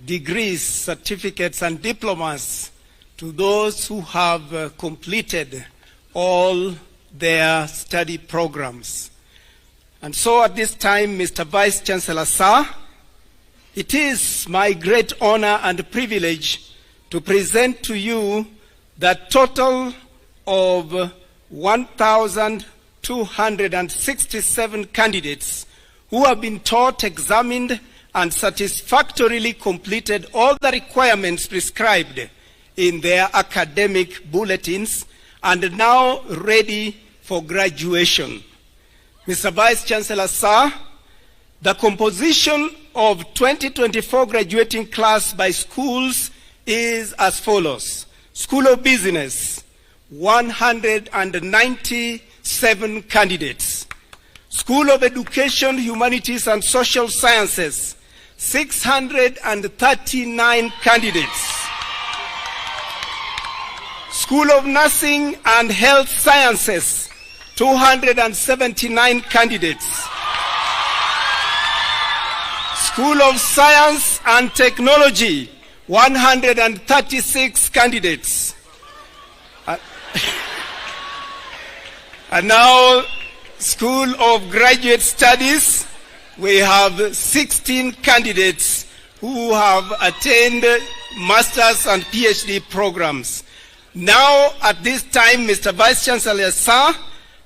degrees, certificates, and diplomas to those who have completed all their study programs. And so at this time, Mr. Vice Chancellor, sir, it is my great honor and privilege to present to you the total of 1,267 candidates who have been taught, examined, and satisfactorily completed all the requirements prescribed in their academic bulletins and now ready for graduation. Mr. Vice Chancellor, sir, the composition of 2024 graduating class by schools is as follows. School of Business, 197 candidates. School of Education, Humanities and Social Sciences, 639 candidates. School of Nursing and Health Sciences, 279 candidates. School of Science and Technology, 136 candidates. And now, School of Graduate Studies, we have 16 candidates who have attained master's and PhD programs. Now, at this time, Mr. Vice Chancellor, sir,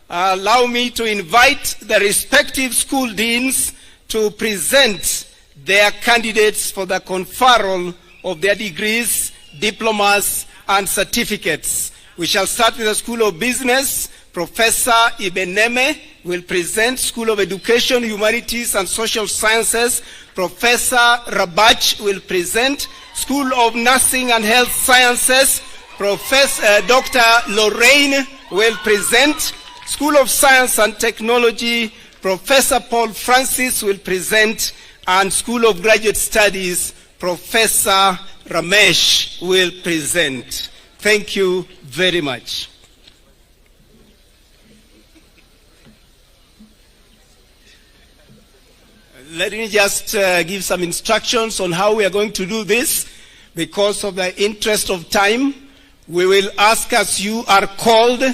allow me to invite the respective school deans to present their candidates for the conferral of their degrees, diplomas, and certificates. We shall start with the School of Business. Professor Ibeneme will present. School of Education, Humanities, and Social Sciences. Professor Rabach will present. School of Nursing and Health Sciences. Professor Dr. Lorraine will present. School of Science and Technology, Professor Paul Francis will present. And School of Graduate Studies, Professor Ramesh will present. Thank you very much. Let me just give some instructions on how we are going to do this. Because of the interest of time, we will ask as you are called,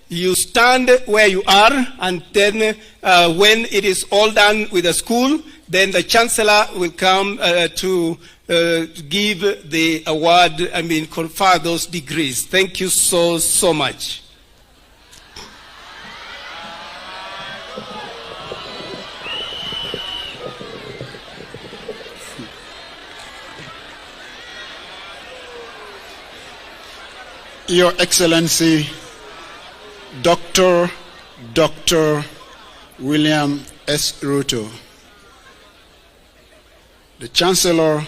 you stand where you are, and then when it is all done with the school, then the Chancellor will come to give the award, confer those degrees. Thank you so much. Your Excellency, Dr. William S. Ruto, the Chancellor,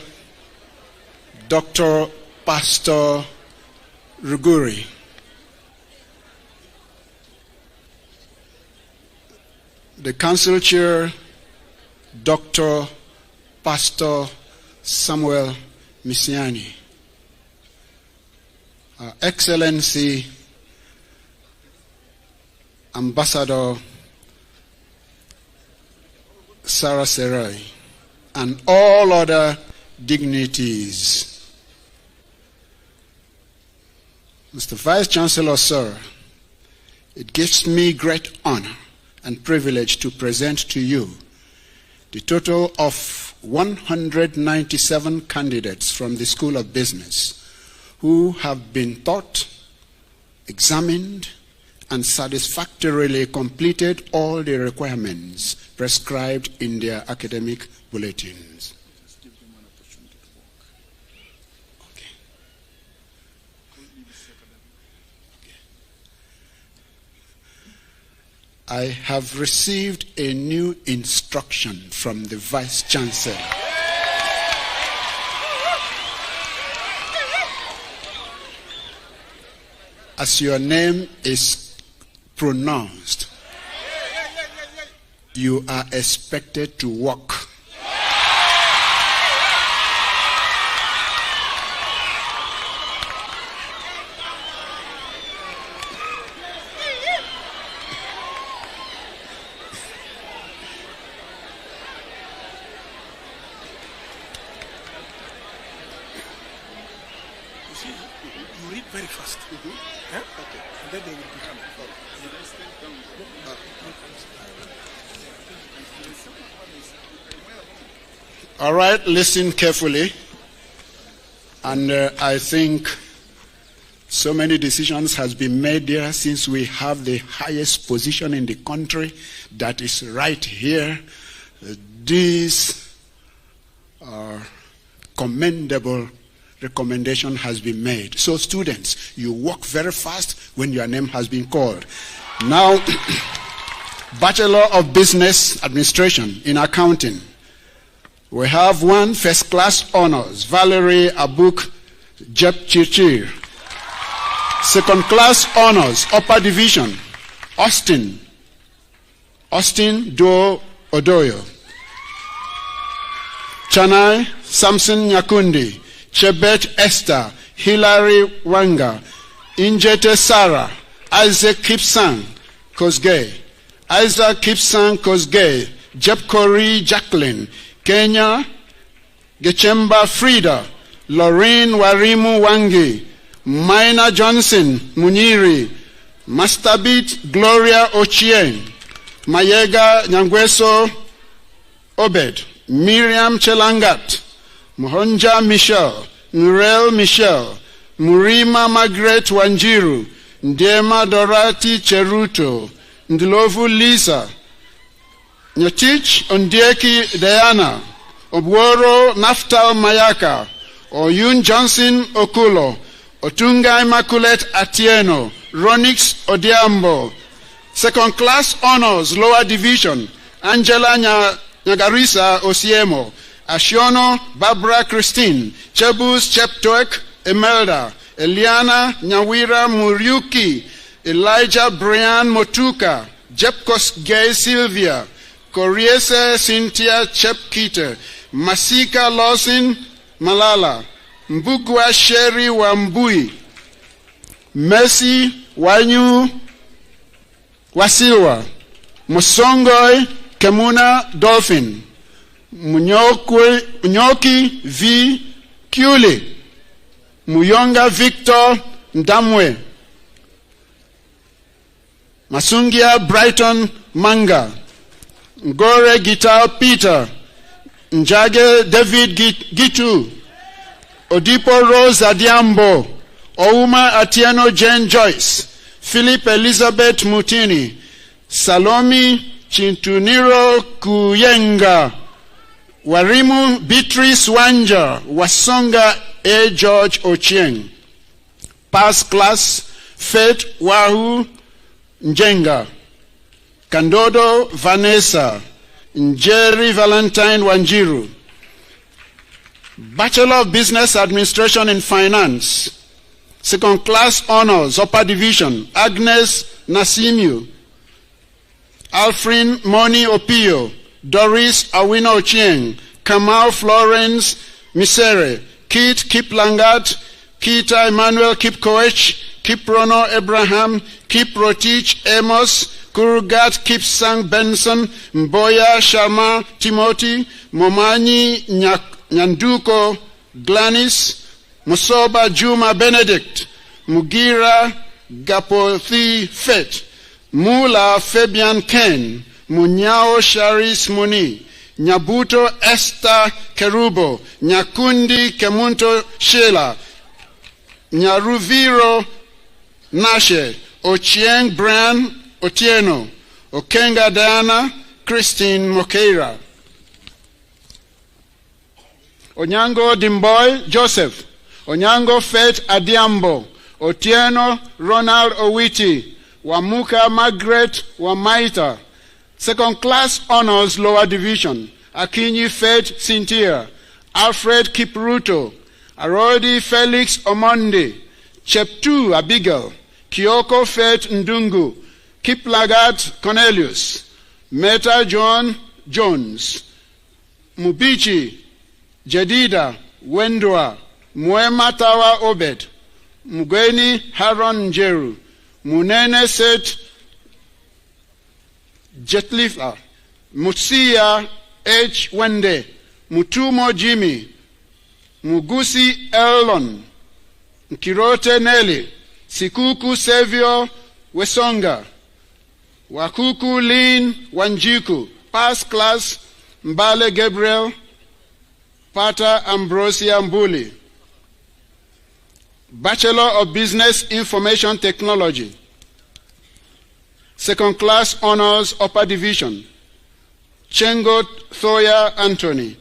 Dr. Pastor Ruguri, the Council Chair, Dr. Pastor Samuel Misiani, Excellency Ambassador Sarah Serai, and all other dignitaries. Mr. Vice Chancellor, sir, it gives me great honor and privilege to present to you the total of 197 candidates from the School of Business who have been taught, examined, and satisfactorily completed all the requirements prescribed in their academic bulletins. I have received a new instruction from the Vice Chancellor. As your name is pronounced, you are expected to walk. You read very fast. Huh? Okay. And then they will become. All right, listen carefully. And I think so many decisions has been made there since we have the highest position in the country that is right here. This commendable recommendation has been made. So students, you walk very fast when your name has been called. Now, Bachelor of Business Administration in Accounting. We have one first class honors, Valerie Abuk Jepchichir. Second class honors, upper division, Austin Do Odoyo. Chanai Samson Nyakundi. Chebet Esther, Hilary Wanga, Injete Sarah, Isaac Kipsang Kosgei, Isaac Kipsang Kosgei, Jepkori Jacqueline, Kenya Gechemba Frida, Lorraine Warimu Wangi, Mina Johnson Muniri, Masterbit Gloria Ochieng, Mayega Nyangweso Obed, Miriam Chelangat, Mohonja Michelle, Murel Michelle, Murima Margaret Wanjiru, Ndema Dorati Cheruto, Ndilovu Lisa, Nyatich Ondieki Diana, Obworo Naftal Mayaka, Oyun Johnson Okulo, Otunga Immaculate Atieno, Ronix Odiambo. Second class honors, lower division, Angela Nyagarisa Osiemo, Ashiono Barbara Christine, Chebus Cheptoek Emelda, Eliana Nyawira Muriuki, Elijah Brian Motuka, Jepkos Gay Sylvia, Koriese Cynthia Chepkite, Masika Lawson Malala, Mbugwa Sherry Wambui, Mercy Wanyu Wasilwa, Musongoy Kemuna Dolphin, Munyoki V. Kuli, Muyonga Victor Ndamwe, Masungia Brighton Manga, Ngore Gitar Peter, Njage David Gitu, Odipo Rose Adiambo, Ouma Atieno Jane Joyce, Philip Elizabeth Mutini, Salomi Chintuniro Kuyenga, Warimu Beatrice Wanja, Wasonga A. George Ochieng. Past class, Faith Wahu Njenga, Kandodo Vanessa, Njeri Valentine Wanjiru. Bachelor of Business Administration in Finance. Second class honors, upper division, Agnes Nasimu, Alfred Moni Opio, Doris Awino Ochieng, Kamal Florence Misere, Kit Kiplangat, Peter Emmanuel Kipkoech, Kiprono Abraham, Kiprotich Amos, Kurugat Kipsang Benson, Mboya Sharma Timothy, Momanyi Nyanduko Glanis, Musoba Juma Benedict, Mugira Gapothi Fet, Mula Fabian Ken, Munyao Sharis Muni, Nyabuto Esther Kerubo, Nyakundi Kemunto Sheila, Nyaruviro Nashe, Ochieng Brian Otieno, Okenga Diana, Christine Mokeira, Onyango Dimboy Joseph, Onyango Faith Adiambo, Otieno Ronald Owiti, Wamuka Margaret Wamaita. Second class honors lower division, Akinyi Faith Cynthia, Alfred Kipruto, Arodi Felix Omonde, Cheptu Abigail, Kyoko Faith Ndungu, Kiplagat Cornelius, Meta John Jones, Mubichi Jedida Wendwa, Mwema Tawa Obed, Mugweni Haron Njeru, Munene Seth Jetlifa, Musia H. Wende, Mutumo Jimmy, Mugusi Elon, Kirote Nelly, Sikuku Savio Wesonga, Wakuku Lin Wanjiku, Past Class Mbale Gabriel, Pata Ambrosia Mbuli. Bachelor of Business Information Technology. Second class honors upper division, Chengot Thoya Anthony,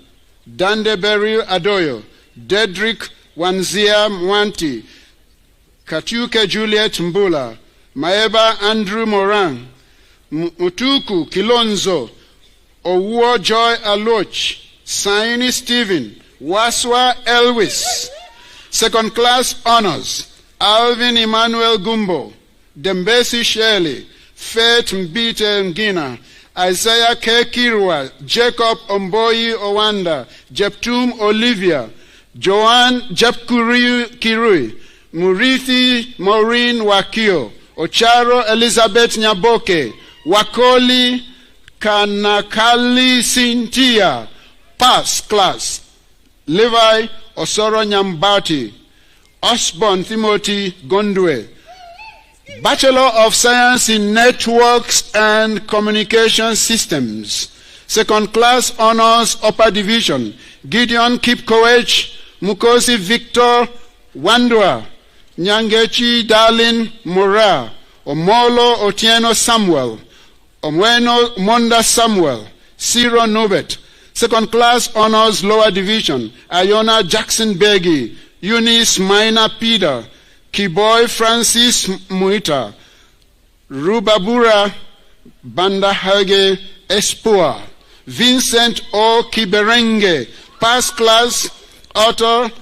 Dande Beryl Adoyo, Dedrick Wanzia Mwanti, Katuke Juliet Mbula, Maeba Andrew Moran, Mutuku Kilonzo, Owuo Joy Aloch, Saini Stephen, Waswa Elwis. Second class honors, Alvin Emmanuel Gumbo, Dembesi Shirley, Faith Mbite Ngina, Isaiah K. Kirwa, Jacob Omboyi Owanda, Jeptum Olivia, Joanne Kirui, Murithi Maureen Wakio, Ocharo Elizabeth Nyaboke, Wakoli Kanakali Cynthia, Pass Class, Levi Osoro Nyambati, Osborne Timothy Gondwe, Bachelor of Science in Networks and Communication Systems. Second class honors upper division, Gideon Kipkoech, Mukosi Victor Wandwa, Nyangechi Darlin Mora, Omolo Otieno Samuel, Omweno Monda Samuel, Ciro Nobet. Second class honors lower division, Iona Jackson Begi, Eunice Minor Pida, Kiboy Francis Muita, Rubabura Bandahage Espua, Vincent O. Kiberenge, Past Class Author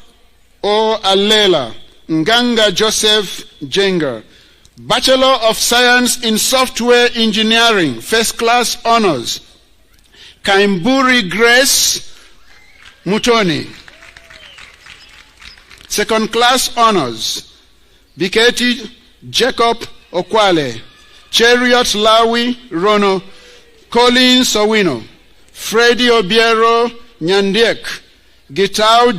O. Alela, Nganga Joseph Jenga, Bachelor of Science in Software Engineering, First Class Honors, Kaimburi Grace Mutoni. Second Class Honors, Biketi Jacob Okwale, Chariot Lawi Rono, Colin Sowino, Freddy Obiero Nyandiek, Gitau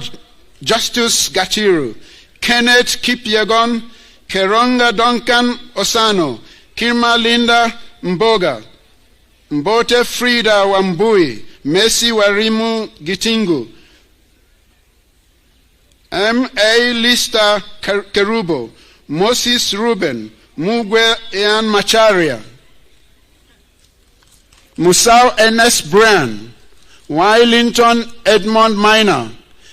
Justus Gatiru, Kenneth Kipyegon, Keronga Duncan Osano, Kirma Linda Mboga, Mbote Frida Wambui, Messi Warimu Gitingu, M.A. Lista Kerubo, Moses Ruben, Mugwe Ian Macharia, Musau Ernest Brian, Wylington Edmond Minor,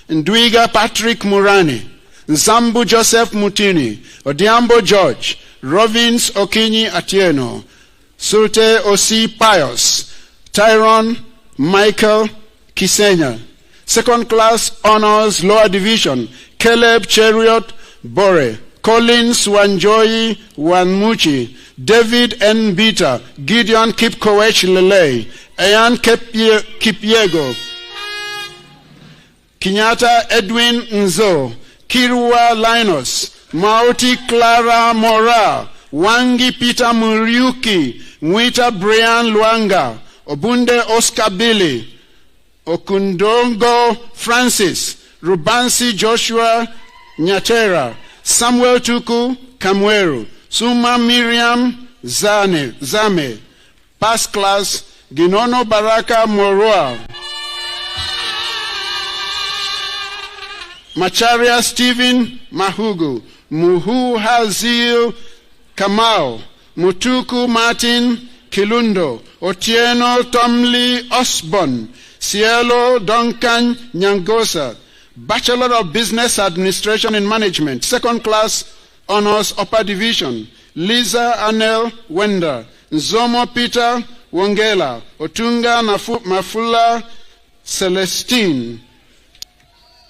Ndwiga Patrick Murani, Zambu Joseph Mutini, Odiambo George, Rovins Okinyi Atieno, Sulte Osi Pius, Tyrone Michael Kisenya. Second class honors lower division, Caleb Chariot Bore, Collins Wanjoyi Wanmuchi, David N. Bita, Gideon Kipkoech Lele, Ayan Kipiego, Kinyata Edwin Nzo, Kirwa Linus, Mauti Clara Mora, Wangi Peter Muriuki, Mwita Brian Luanga, Obunde Oscar Billy, Okundongo Francis, Rubansi Joshua Nyatera, Samuel Tuku Kamweru, Suma Miriam Zame, Past Class Ginono Baraka Moroa, Macharia Stephen Mahugu, Muhu Hazil Kamau, Mutuku Martin Kilundo, Otieno Tomli Osborne, Cielo Duncan Nyangosa, Bachelor of Business Administration and Management, Second Class Honors Upper Division, Liza Anel Wenda, Nzomo Peter Wongela, Otunga Mafula Celestine,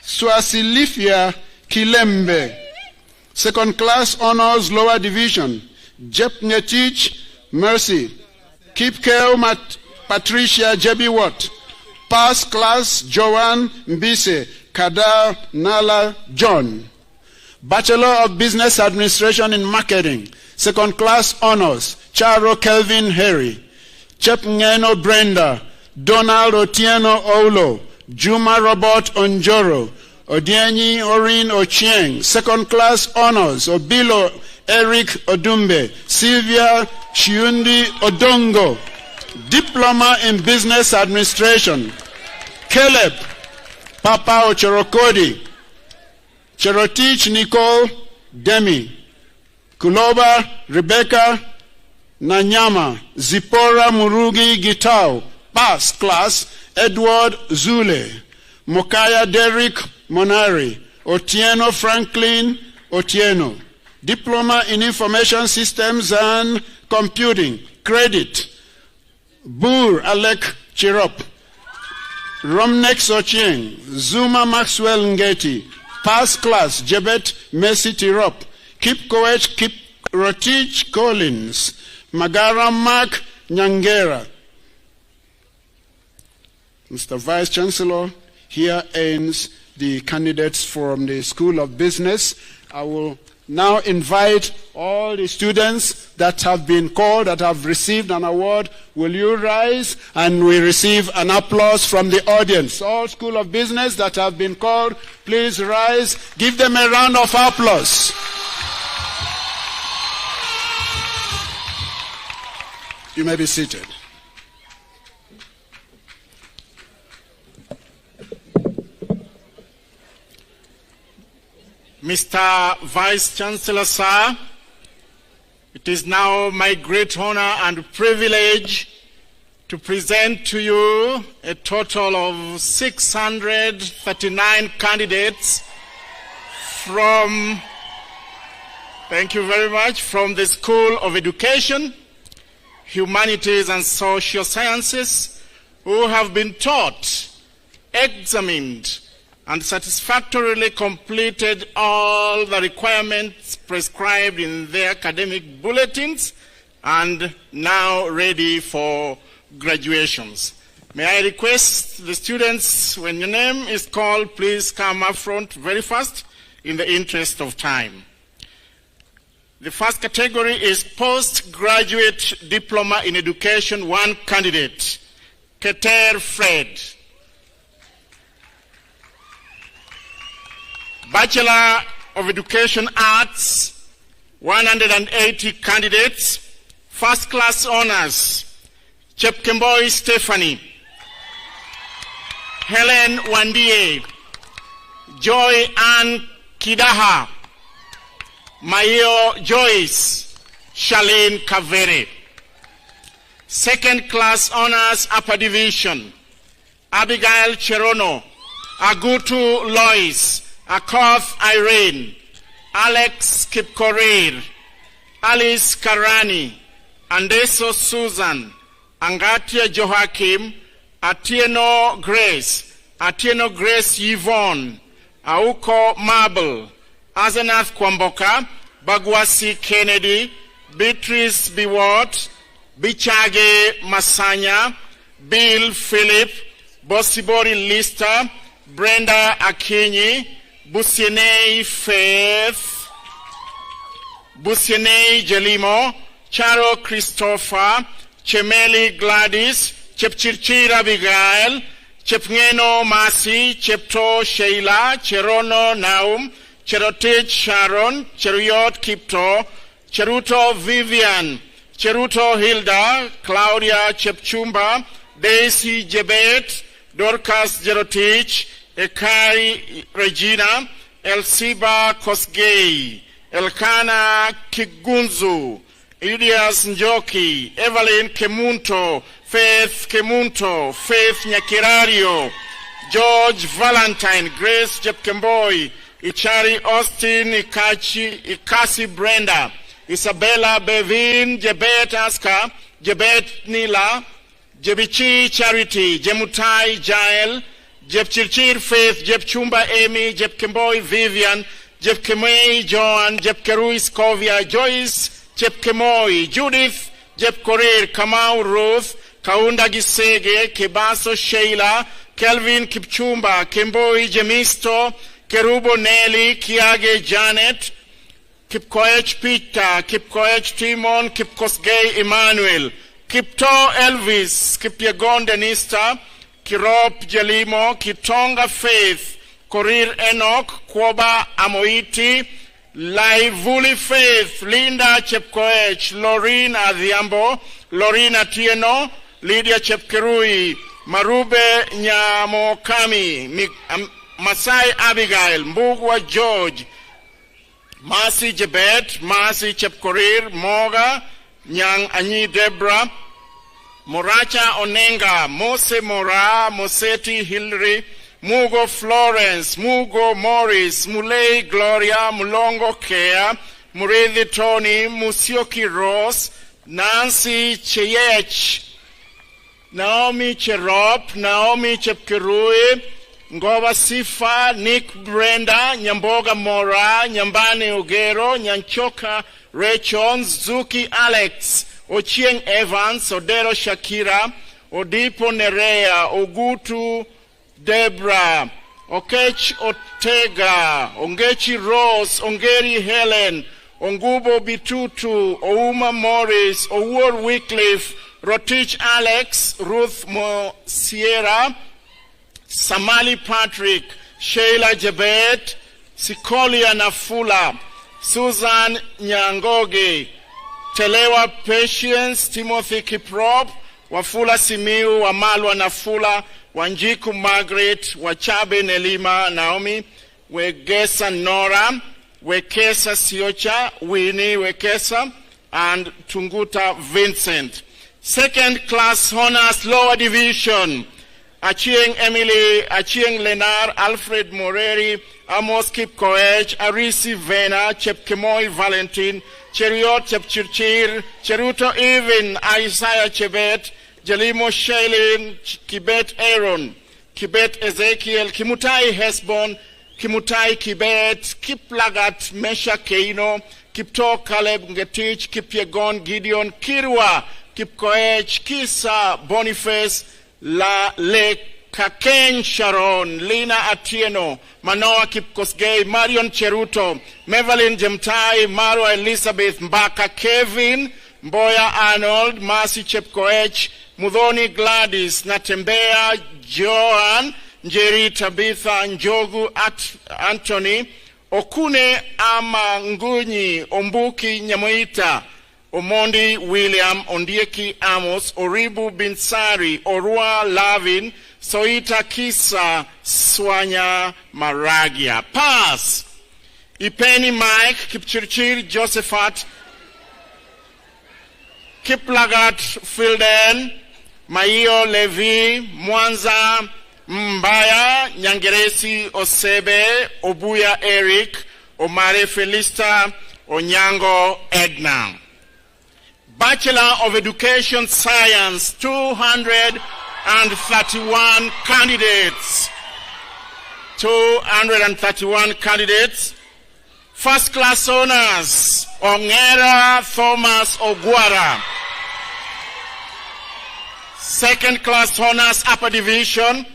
Swasilifia Kilembe. Second class honors lower division, Jepnetich Mercy, Kipkeo Patricia Jebi Watt. Pass class Joanne Mbise, Kadar Nala John. Bachelor of Business Administration in Marketing, second class honors, Charo Kelvin Harry, Chepngeno Brenda, Donald Otieno Olo, Juma Robert Onjoro, Odienyi Orin Ochieng, second class honors, Obilo Eric Odumbe, Sylvia Shiundi Odongo, Diploma in Business Administration, Caleb Papa Ochorokodi, Cherotich Nicole Demi, Kuloba Rebecca Nanyama, Zipora Murugi Gitao, pass class Edward Zule, Mokaya Derek Monari, Otieno Franklin Otieno, Diploma in Information Systems and Computing, credit Bur Alek Chirop, Romnex Ochieng, Zuma Maxwell Ngeti, pass class Jebet Messi Tirop, Kip Koech Kip Rotich Collins, Magara Mark Nyangera. Mr. Vice Chancellor, here ends the candidates from the School of Business. I will now invite all the students that have been called, that have received an award. Will you rise and we receive an applause from the audience? All School of Business that have been called, please rise. Give them a round of applause. You may be seated. Mr. Vice Chancellor, sir, it is now my great honor and privilege to present to you a total of 639 candidates from, thank you very much, from the School of Education, Humanities and Social Sciences, who have been taught, examined, and satisfactorily completed all the requirements prescribed in their academic bulletins and now ready for graduations. May I request the students, when your name is called, please come up front very fast in the interest of time. The first category is Postgraduate Diploma in Education, one candidate, Keter Fred. Bachelor of Education Arts, 180 candidates. First class honors, Chepkemboi Stephanie, Helen Wandie, Joy Ann Kidaha, Mayo Joyce, Charlene Kavere. Second class honors, Upper Division, Abigail Cherono, Agutu Lois, Akoth Irene, Alex Kipkorir, Alice Karani, Andeso Susan, Angatia Joachim, Atieno Grace Yvonne, Auko Marble, Azenath Kwamboka, Bagwasi Kennedy, Beatrice Biwot, Bichage Masanya, Bill Philip, Bosibori Lister, Brenda Akinyi, Busienei Faith, Busienei Jelimo, Charo Christopher, Chemeli Gladys, Chepchirchir Abigail, Chepngeno Masi, Chepto Sheila, Cherono Naum, Cherotich Sharon, Cheruyot Kipto, Cheruto Vivian, Cheruto Hilda, Claudia Chepchumba, Daisy Jebet, Dorcas Jerotich, Ekari Regina, Elsiba Kosgei, Elkana Kigunzu, Elias Njoki, Evelyn Kemunto, Faith Nyakirario, George Valentine, Grace Jepkemboi, Ichari Austin, Ikasi Brenda, Isabella Bevin, Jebet Aska, Jebet Nila, Jebichi Charity, Jemutai Jael, Jepchirchir Faith, Jepchumba Amy, Jepkemboy Vivian, Jepkemei Joan, Jepkerui Scovia, Joyce, Jepkemoy, Judith, Jepkorir, Kamau Ruth, Kaunda Gisege, Kebaso Sheila, Kelvin Kipchumba, Kemboi Jemisto, Kerubo Nelly, Kiage Janet, Kipkoech Peter, Kipkoech Timon, Kipkosgei Emmanuel, Kipto Elvis, Kipyegon Denista, Kirop Jelimo, Kitonga Faith, Korir Enoch, Kwoba Amoiti, Laivuli Faith, Linda Chepkoech, Lorena Adhiambo, Lorena Tieno, Lydia Chepkerui, Marube Nyamokami, Masai Abigail, Mbugwa George, Masi Jebet, Masi Chepkorir, Moga, Nyang Anyi Debra, Moracha Onenga, Mose Mora, Moseti Hillary, Mugo Florence, Mugo Morris, Mulei Gloria, Mulongo Kea, Murithi Tony, Musioki Rose, Nancy Cheyech, Naomi Cherop, Naomi Chepkirui, Ngova Sifa, Nick Brenda, Nyamboga Mora, Nyambane Ogero, Nyanchoka Rachons, Zuki Alex, Ochieng Evans, Odero Shakira, Odipo Nerea, Ogutu Debra, Okech Otega, Ongechi Rose, Ongeri Helen, Ongubo Bitutu, Ouma Morris, Owur Wycliffe, Rotich Alex, Ruth Mo Sierra, Samali Patrick, Sheila Jebet, Sikolia Nafula, Susan Nyangoge, Telewa Patience, Timothy Kiprop, Wafula Simiu, Wamalwa Nafula, Wanjiku Margaret, Wachabe Nelima Naomi, Wegesa Nora, Wekesa Siocha, Winnie Wekesa, and Tunguta Vincent. Second class honors, lower division, Achieng Emily, Achieng Lenar, Alfred Moreri, Amos Kipkoech, Arisi Vena, Chepkemoy Valentin, Cheriot Chepchirchir, Cheruto Even, Isaiah Chebet, Jelimo Shailin, Kibet Aaron, Kibet Ezekiel, Kimutai Hesbon, Kimutai Kibet, Kiplagat Mesha Keino, Kipto Caleb Ngetich, Kipyegon Gideon, Kirwa, Kipkoech, Kisa, Boniface, La Le Kaken Sharon, Lina Atieno, Manoa Kipkosgei, Marion Cheruto, Mevalin Jemtai, Marwa Elizabeth Mbaka, Kevin, Mboya Arnold, Mercy Chepkoech, Mudhoni Gladys, Natembea Joan, Njeri Tabitha, Njogu Anthony, Okune Ama Ngunyi, Ombuki Nyamoita, Omondi William, Ondieki Amos, Oribu Binsari, Orua Lavin, Soita Kisa, Swanya Maragia. Pass. Ipeni Mike, Kipchirchir Josephat, Kiplagat Filden, Maio Levi, Mwanza Mbaya, Nyangeresi Osebe, Obuya Eric, Omare Felista, Onyango Edna. Bachelor of Education Science, 231 candidates. 231 candidates. First class honors, Ongera Thomas Ogwara. Second class honors, upper division,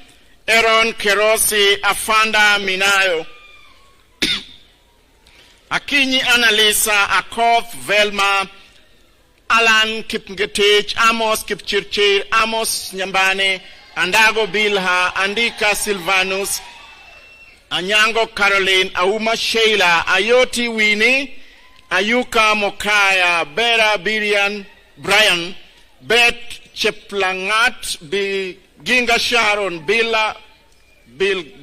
Aaron Kerosi Afanda Minayo. Akinyi Annalisa Akoth Velma, Alan Kipngetich, Amos Kipchirchir, Amos Nyambane, Andago Bilha, Andika Silvanus, Anyango Caroline, Auma Sheila, Ayoti Winnie, Ayuka Mokaya, Bera Birian, Brian, Bet Cheplangat, Ginga Sharon, Bill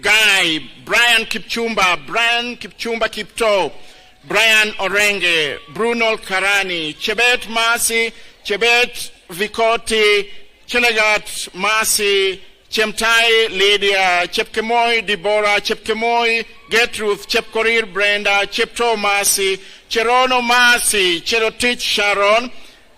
Guy, Brian Kipchumba Kipto, Brian Orenge, Bruno Karani, Chebet Masi, Chebet Vikoti, Chelegat Masi, Chemtai Lydia, Chepkemoi Deborah, Chepkemoi Gertrude, Chepkorir Brenda, Chepto Mercy, Cherono Mercy, Cherotich Sharon,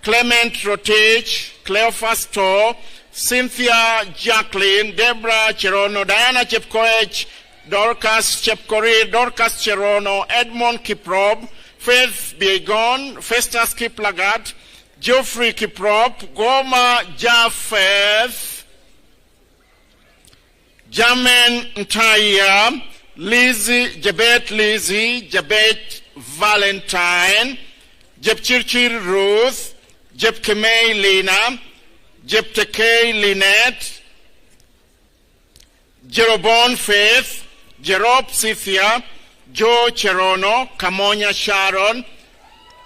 Clement Rotich, Cleophas To, Cynthia Jacqueline, Deborah Cherono, Diana Chepkoech, Dorcas Chepkorir, Dorcas Cherono, Edmond Kiprop, Faith Biegon, Festus Kiplagat, Geoffrey Kiprop, Goma Japheth, Jamen Ntaya, Lizzie, Jabet Valentine, Jepchirchir Ruth, Jepkemei Lina, Jeptekei Lynette, Jeroboam Faith, Jerob Cynthia, Joe Cherono, Kamonya Sharon,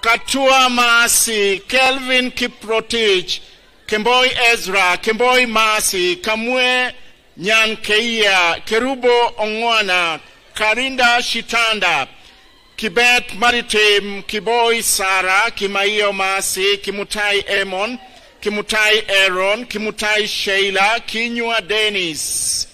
Katua Masi, Kelvin Kiprotich, Kemboi Ezra, Kemboi Masi, Kamwe Nyankeia, Kerubo Ongwana, Karinda Shitanda, Kibet Maritim, Kiboi Sara, Kimaio Masi, Kimutai Emon, Kimutai Aaron, Kimutai Sheila, Kinyua Dennis,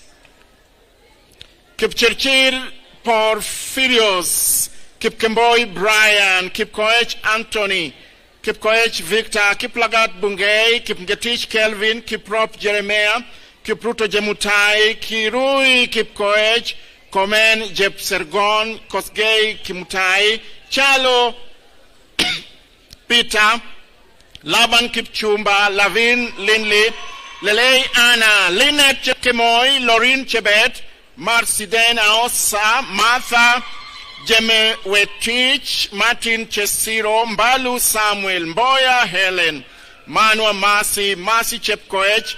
Kipchirchir Porphyrios, Kipkemboi Brian, Kipkoech Anthony, Kipkoech Victor, Kiplagat Bungay, Kipngetich Kelvin, Kiprop Jeremiah, Kipruto Jemutai, Kirui Kipkoech, Komen Jepsergon, Kosgei Kimutai, Chalo Peter, Laban Kipchumba, Lavin Linley, Lele Anna, Lynette Chepkemoi, Lauren Chebet, Marciden Aosa, Martha Jemewetich, Martin Chesiro, Mbalu Samuel, Mboya Helen, Manua Masi, Masi Chepkoech,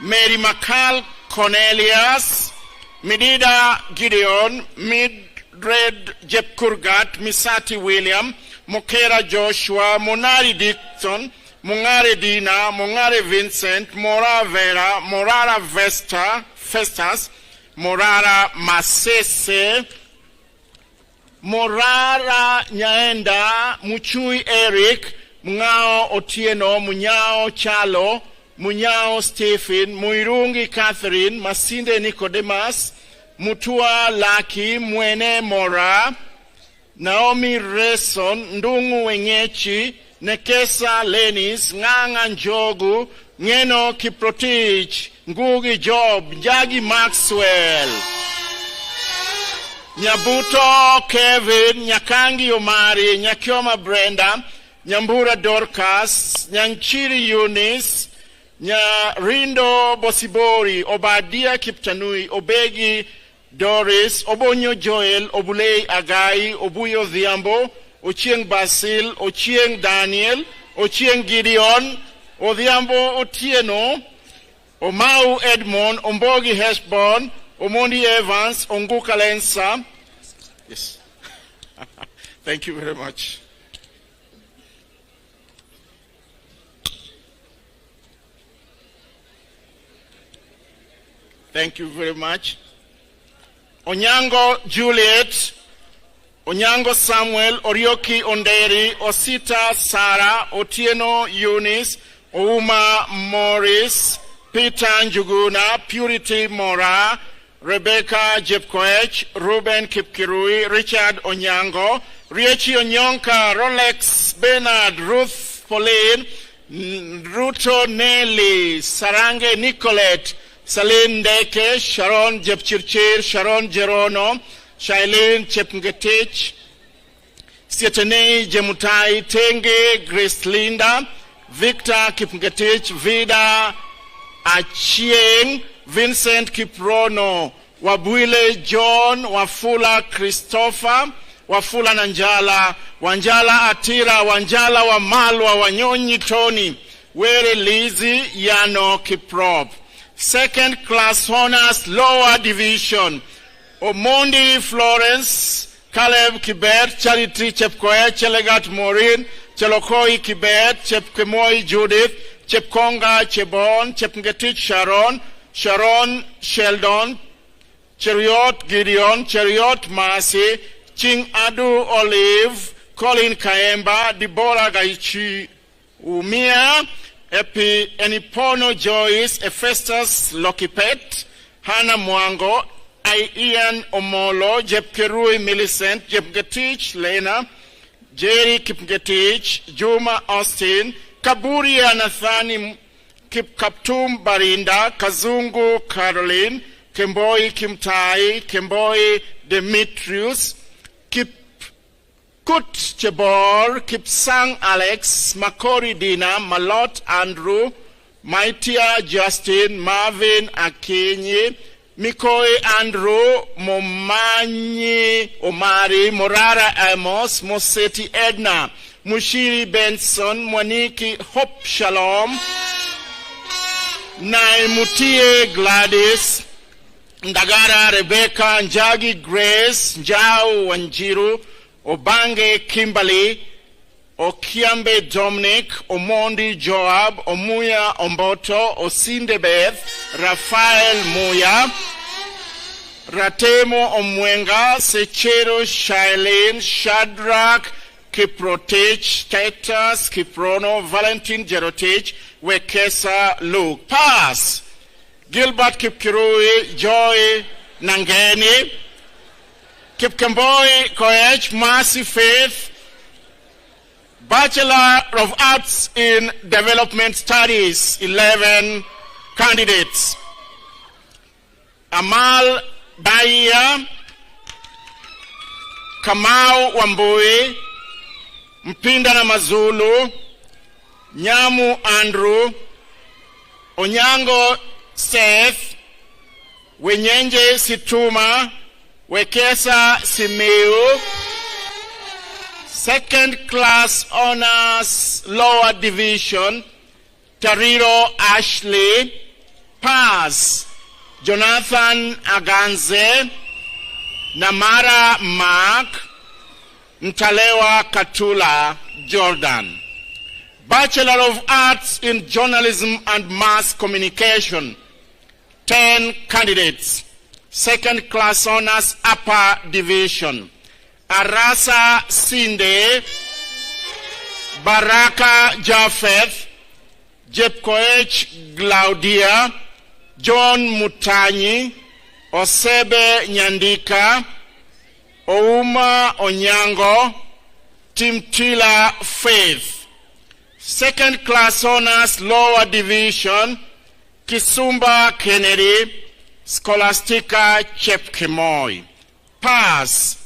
Mary Makal Cornelius, Medida Gideon, Mildred Jepkurgat, Misati William, Mokera Joshua, Monari Dixon, Mungare Dina, Mungare Vincent, Mora Vera, Morara Festus, Morara Masese, Morara Nyaenda, Muchui Eric, Mungao Otieno, Munyao Chalo, Munyao Stephen, Muirungi Catherine, Masinde Nicodemus, Mutua Laki, Mwene Mora, Naomi Reson, Ndungu Wenyechi, Nekesa Lenis, Nganga Njogu, Ngeno Kiprotich, Ngugi Job, Jagi Maxwell, Nyabuto Kevin, Nyakangi Omari, Nyakioma Brenda, Nyambura Dorcas, Nyanchiri Eunice, Nyarindo Bosibori, Obadia Kiptanui, Obegi Doris, Obonyo Joel, Obulei Agai, Obuyo Dhiambo, Ochieng Basil, Ochieng Daniel, Ochieng Gideon, Odhiambo Otieno, Omau Edmond, Ombogi Heshbon, Omondi Evans, Onguka Lensa. Yes. Thank you very much. Thank you very much. Onyango Juliet, Onyango Samuel, Orioki Onderi, Osita Sarah, Otieno Eunice, Ouma Morris, Peter Njuguna, Purity Mora, Rebecca Jepkoech, Ruben Kipkirui, Richard Onyango, Riechi Onyonka, Rolex Bernard, Ruth Pauline, Ruto Nelly, Sarange Nicolette, Saline Deke, Sharon Jepchirchir, Sharon Jerono, Shailene Chepngetich, Sietene Jemutai, Tenge, Grace Linda, Victor Kipngetich, Vida Achieng, Vincent Kiprono, Wabwile John, Wafula Christopher, Wafula Nanjala, Wanjala Atira, Wanjala Wamalwa, Wanyonyi Tony, Were Lizzie, Yano Kiprop. Second class honors, lower division, Omondi Florence, Caleb Kibet, Charity Chepkoe, Chelegat Maureen, Chelokoi Kibet, Chepkemoi Judith, Chepkonga Chebon, Chepngetich Sharon, Sharon Sheldon, Cheriot Gideon, Cheriot Mercy, Ching Adu Olive, Colin Kaemba, Deborah Gaichi Umia, Epi Enipono Joyce, Ephistus Lokipet, Hannah Mwango, Ian Omolo, Jepkerui Millicent, Jepgetich Lena, Jerry Kipgetich, Juma Austin, Kaburi Anathani Kipkaptum Barinda, Kazungu Caroline, Kemboi Kimtai, Kemboi Demetrius, Kut Chebor, Kipsang Alex, Makori Dina, Malot Andrew, Maitia Justin, Marvin Akinyi, Mikoi Andrew, Momanyi Omari, Morara Amos, Moseti Edna, Mushiri Benson, Mwaniki Hope Shalom, Naimutie Gladys, Ndagara Rebecca, Njagi Grace, Njau Wanjiru, Obange Kimberly, Okiambe Dominic, Omondi Joab, Omuya Omboto, Osinde Beth, Rafael Muya, Ratemo Omwenga, Sechero Shailene, Shadrach, Kiprotich, Titus, Kiprono, Valentin Jerotich, Wekesa Luke. Pass. Gilbert Kipkirui, Joy Nangeni, Kipkemboi Koech, Mercy Faith, Bachelor of Arts in Development Studies, 11 candidates. Amal Baia, Kamau Wambui, Mpinda na Mazulu, Nyamu Andrew, Onyango Seth, Wenyenje Situma, Wekesa Simeu, second class honors lower division, Tariro Ashley, pass, Jonathan Aganze, Namara Mark, Ntalewa Katula, Jordan. Bachelor of Arts in Journalism and Mass Communication, 10 candidates. Second class honors upper division. Arasa Sinde, Baraka Japheth, Jepkoech Glaudia, John Mutanyi, Osebe Nyandika, Ouma Onyango, Timtila Faith. Second class honors lower division, Kisumba Kennedy, Scholastica Chepkemoi. Pass,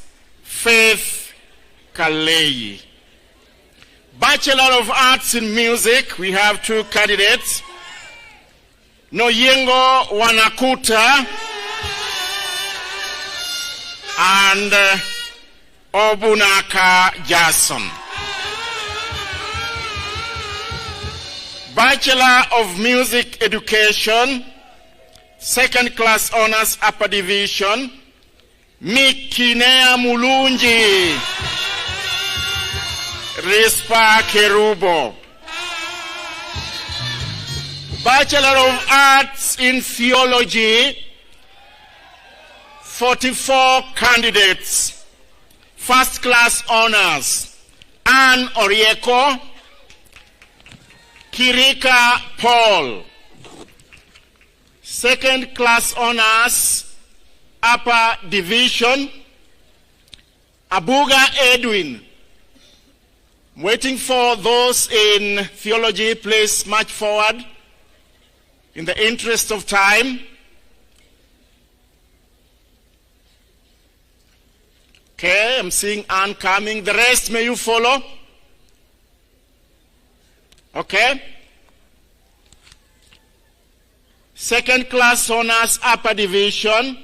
Faith Kalei. Bachelor of Arts in Music, we have 2 candidates. Noyengo Wanakuta and Obunaka Jason. Bachelor of Music Education, second class honors upper division, Mikinea Mulunji, Rispa Kerubo. Bachelor of Arts in Theology, 44 candidates. First class honors, Anne Orieko, Kirika Paul. Second class honors, upper division, Abuga Edwin. I'm waiting for those in theology, please march forward in the interest of time. Okay, I'm seeing Anne coming. The rest, may you follow? Okay. Second class honors upper division,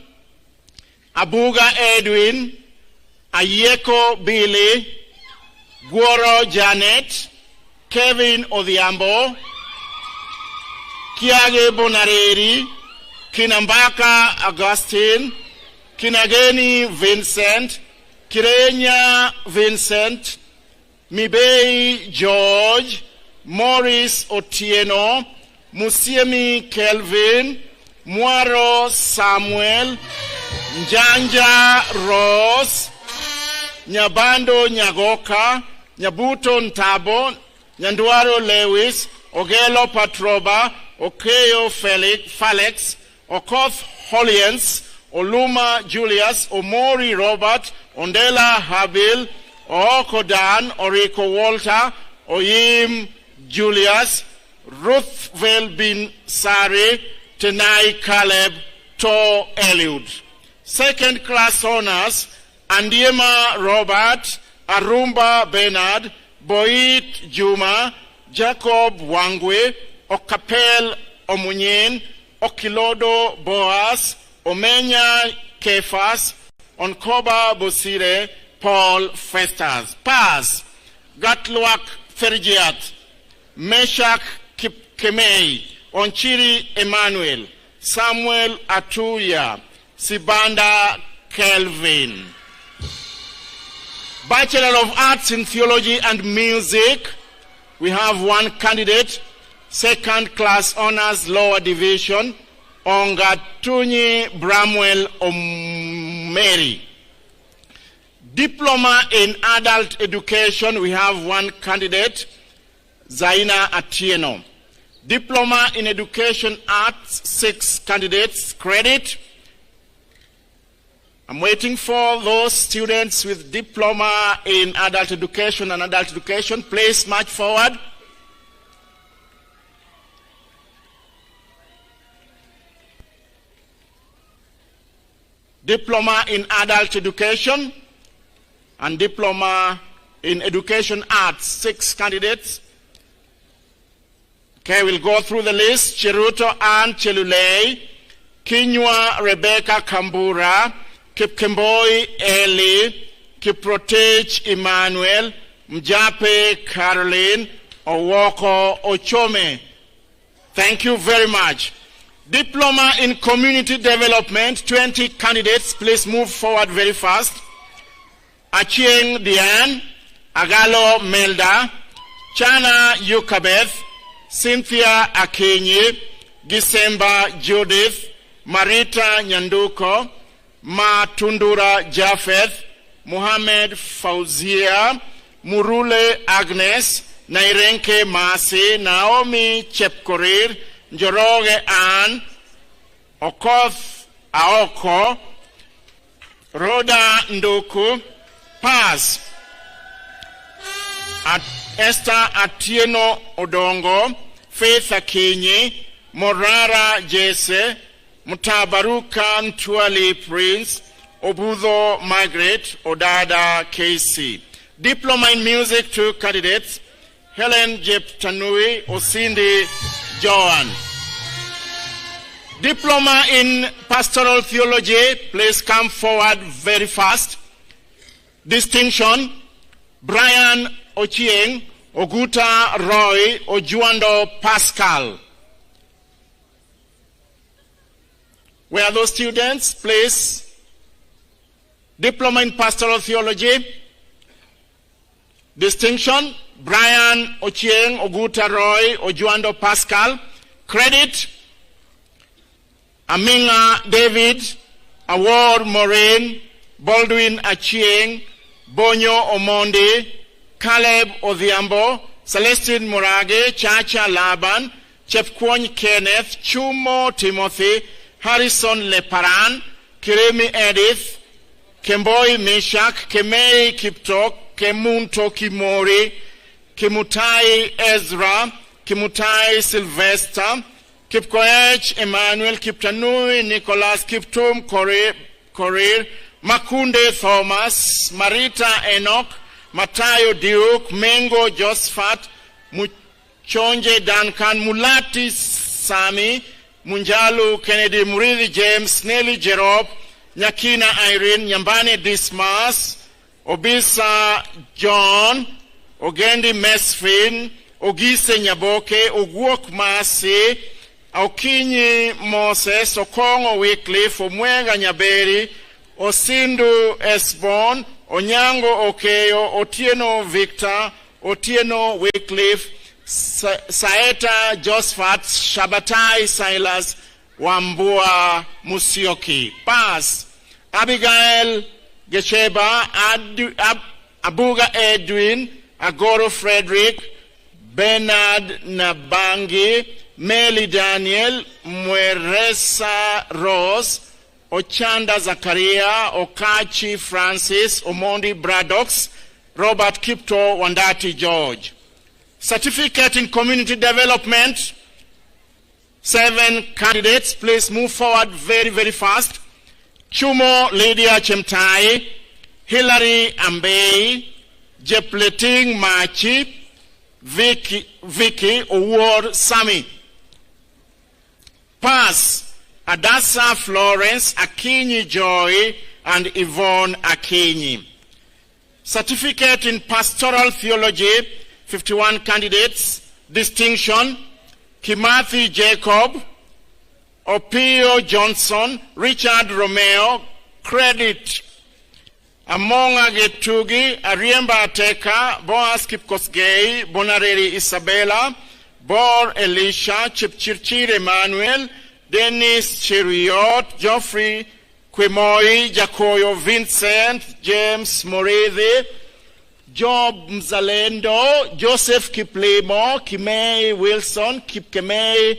Abuga Edwin, Ayeko Billy, Guoro Janet, Kevin Odhiambo, Kiage Bonareri, Kinambaka Augustine, Kinageni Vincent, Kirenya Vincent, Mibei George, Morris Otieno, Musiemi Kelvin, Mwaro Samuel, Njanja Rose, Nyabando Nyagoka, Nyabuto Ntabo, Nyanduaro Lewis, Ogelo Patroba, Okeo Felix, Okoth Holians, Oluma Julius, Omori Robert, Ondela Habil, Okodan, Oriko Walter, Oyim Julius, Ruthvel bin Sari, Tenai Caleb, To Eliud. Second class honors, Andiema Robert, Arumba Bernard, Boit Juma, Jacob Wangwe, Okapel Omunyin, Okilodo Boas, Omenya Kefas, Onkoba Bosire, Paul Festas. Pass, Gatluak Fergiat, Meshach Kemei, Onchiri Emmanuel, Samuel Atuya, Sibanda Kelvin. Bachelor of Arts in Theology and Music, we have one candidate, second class honors lower division, Ongatunyi Bramwell Omeri. Diploma in adult education, we have one candidate, Zaina Atieno. Diploma in education arts, 6 candidates. Credit. I'm waiting for those students with diploma in adult education and adult education. Please march forward. Diploma in adult education and diploma in education arts, 6 candidates. Okay, we'll go through the list. Cheruto Ann Chelulei, Kinywa Rebecca Kambura, Kipkemboi Eli, Kiprotech Emmanuel, Mjape Caroline, Owoko Ochome. Thank you very much. Diploma in community development, 20 candidates. Please move forward very fast. Achieng Diane, Agalo Melda, Chana Yukabeth, Cynthia Akinyi, Gisemba Judith, Marita Nyanduko, Matundura Japheth, Muhammad Fauzia, Murule Agnes, Nairenke Masi, Naomi Chepkorir, Njoroge Ann, Okoth Aoko, Rhoda Nduku. Pass. Esther Atieno Odongo, Faith Akinyi, Morara Jesse, Mutabaruka Ntwali Prince, Obuzo Margaret, Odada KC. Diploma in music, 2 candidates, Helen Jeptanui, Osindi Joan. Diploma in pastoral theology, please come forward very fast. Distinction, Brian Ochieng, Oguta Roy, Ojuando Pascal. Where are those students, please? Diploma in pastoral theology. Distinction, Brian Ochieng, Oguta Roy, Ojuando Pascal. Credit, Aminga David, Award Moraine, Baldwin Achieng, Bonyo Omondi, Caleb Odhiambo, Celestine Murage, Chacha Laban, Chepkwony Kenneth, Chumo Timothy, Harrison Leparan, Kiremi Edith, Kemboi Meshach, Kemei Kiptok, Kemunto Kimori, Kimutai Ezra, Kimutai Sylvester, Kipkoech Emmanuel, Kiptanui Nicholas, Kiptum Korir, Makunde Thomas, Marita Enoch, Matayo Duke, Mengo Josephat, Muchonje Duncan, Mulati Sami, Munjalu Kennedy, Murithi James, Nelly Jerop, Nyakina Irene, Nyambane Dismas, Obisa John, Ogendi Mesfin, Ogise Nyaboke, Ogwok Masi, Okinyi Moses, Okongo Wycliffe, Omwenga Nyaberi, Osindu Esbon, Onyango Okeyo, Otieno Victor, Otieno Wycliffe, Saeta Josephat, Shabatai Silas, Wambua Musioki. Pass. Abigail Gesheba, Abuga Edwin, Agoro Frederick, Bernard Nabangi, Meli Daniel, Mweresa Rose, Ochanda Zakaria, Okachi Francis, Omondi Bradox, Robert Kipto, Wandati George. Certificate in Community Development, 7 candidates. Please move forward very, very fast. Chumo Lydia Chemtai, Hilary Ambey, Jepleting Machi, Vicky Award Sami. Pass, Adasa Florence, Akinyi Joy, and Yvonne Akinyi. Certificate in Pastoral Theology, 51 candidates. Distinction, Kimathi Jacob, Opio Johnson, Richard Romeo. Credit, Amonga Getugi, Ariemba Ateka, Boaz Kipkosgei, Bonareri Isabella, Bor Elisha, Chipchirchir Emmanuel, Dennis Chiriot, Geoffrey Kwemoi, Jacoyo Vincent, James Moridi, Job Mzalendo, Joseph Kiplimo, Kimei Wilson, Kipkemei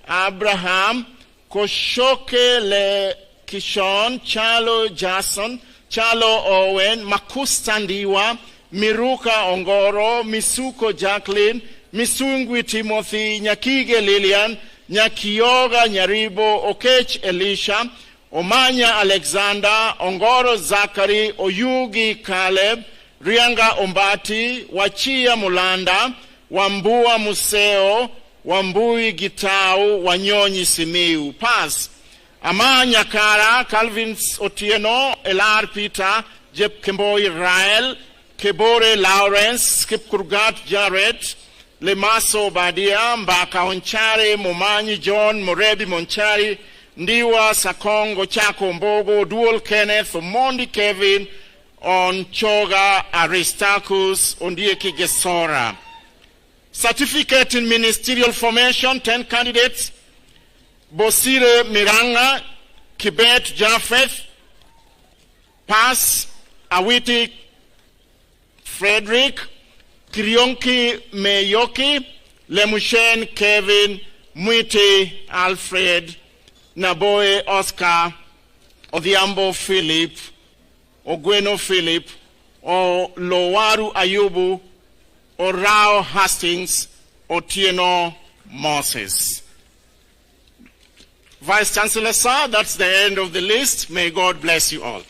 Abraham, Koshoke Le Kishon, Chalo Jason, Chalo Owen, Makus Tandiwa, Miruka Ongoro, Misuko Jacqueline, Misungwi Timothy, Nyakige Lilian, Nyakioga Nyaribo, Okech Elisha, Omanya Alexander, Ongoro Zachary, Oyugi Caleb, Rianga Ombati, Wachia Mulanda, Wambua Museo, Wambui Gitau, Wanyonyi Simiu. Pass. Amanya Kara, Calvin Otieno, Elar Peter, Jeb Kemboy Rael, Kebore Lawrence, Skip Kurgat Jared, Lemaso Badia, Mbaka Onchari, Momanyi John, Morebi Monchari, Ndiwa Sakongo, Chako Mbogo, Dual Kenneth, Mondi Kevin, Onchoga Aristarchus, Ondieki Gesora. Certificate in Ministerial Formation, 10 candidates. Bosire Miranga, Kibet Japheth, Pass, Awiti Frederick, Kirionki Meyoki, Lemushen Kevin, Mwiti Alfred, Naboe Oscar, Odhiambo Philip, Ogweno Philip, or Lowaru Ayubu, or Rao Hastings, Otieno Moses. Vice Chancellor, sir, that's the end of the list. May God bless you all.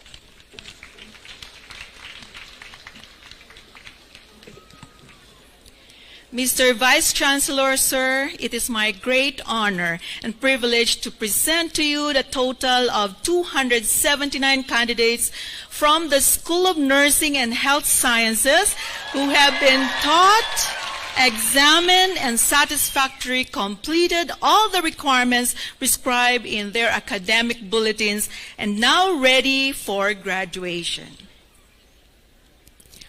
Mr. Vice Chancellor, sir, it is my great honor and privilege to present to you the total of 279 candidates from the School of Nursing and Health Sciences who have been taught, examined, and satisfactorily completed all the requirements prescribed in their academic bulletins and now ready for graduation.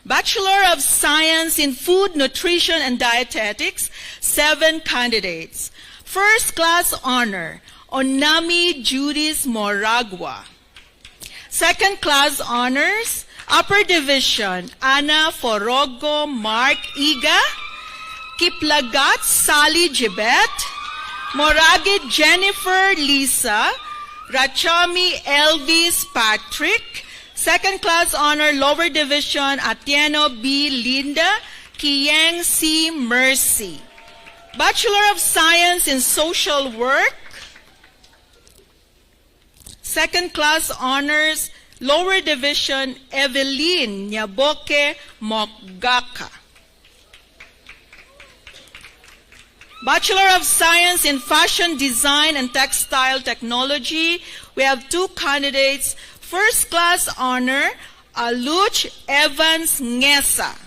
Bachelor of Science in Food, Nutrition, and Dietetics, 7 candidates. First class honor, Onami Judith Moragua. Second class honors, Upper Division, Ana Forogo Mark Iga, Kiplagat Sally Jibet, Moragit Jennifer Lisa, Rachami Elvis Patrick. Second class honor, Lower Division, Atieno B. Linda, Kiyang C. Mercy. Bachelor of Science in Social Work. Second class honors, Lower Division, Evelyn Nyaboke Mokgaka. Bachelor of Science in Fashion Design and Textile Technology, we have 2 candidates. First class honor, Aluch Evans Ngesa.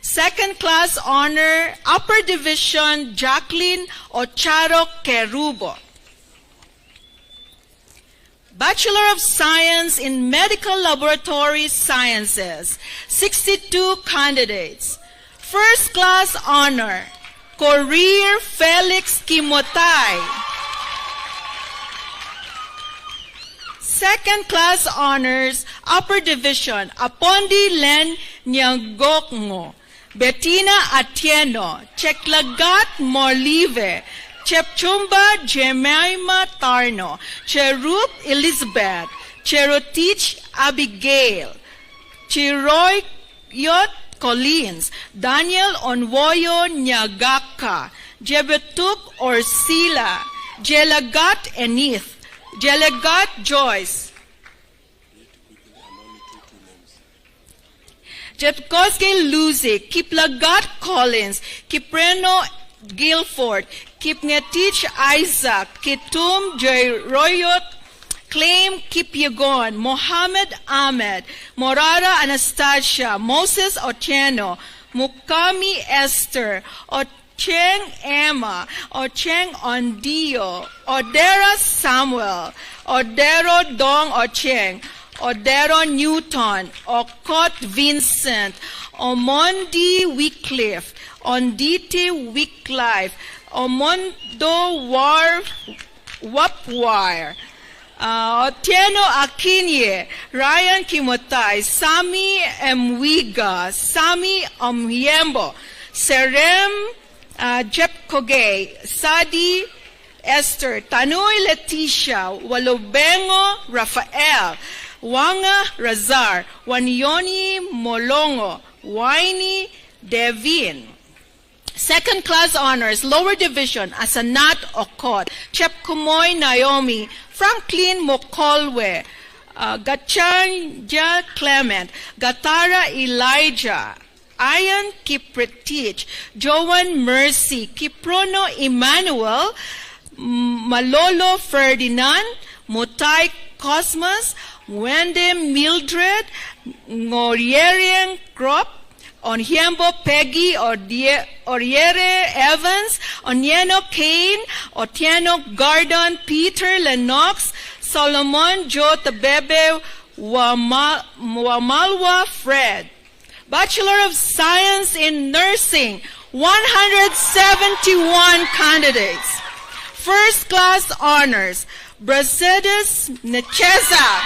Second class honor, Upper Division, Jacqueline Ocharo Kerubo. Bachelor of Science in Medical Laboratory Sciences, 62 candidates. First class honor, Courier Felix Kimotay. Second class honors, Upper Division, Apondi Len Nyangokngo. Bettina Atieno, Cheklagat Morlive, Chepchumba Jemima Tarno, Cherup Elizabeth, Cherotich Abigail, Chiroyot Collins, Daniel Onwoyo Nyagaka, Jebetuk Orsila, Jelagat Enith, Jelagat Joyce, Jepkoski Lucy, Kiplagat Collins, Kipreno Guilford, Kipngetich Isaac, Kitum Jeroyot, Claim Kipyagon, Mohammed Ahmed, Morara Anastasia, Moses Otieno, Mukami Esther, Ocheng Emma, Ocheng Ondio, Odera Samuel, Odero Dong Ocheng, Odero Newton, Okot Vincent, Omondi Wycliffe, Ondite Wycliffe, Omondo Wapwire, Otieno Akinye, Ryan Kimotai, Sami Mwiga, Sami Omyembo, Serem Jepkoge, Sadi Esther, Tanui Leticia, Walobengo Rafael, Wanga Razar, Wanyoni Molongo, Waini Devin. Second class honors, lower division, Asanat Okot, Chepkumoy Naomi, Franklin Mokolwe, Gachanja Clement, Gatara Elijah, Ayan Kipretich, Joan Mercy, Kiprono Emmanuel, Malolo Ferdinand, Mutai Cosmos, Wende Mildred, Ngorierian Crop, Onhiembo Peggy, Oriere Evans, Onyeno Kane, Otieno Gardon, Peter Lennox, Solomon Jotabebe, Wamalwa Fred. Bachelor of Science in Nursing, 171 candidates. First class honors, Bracedes Necheza,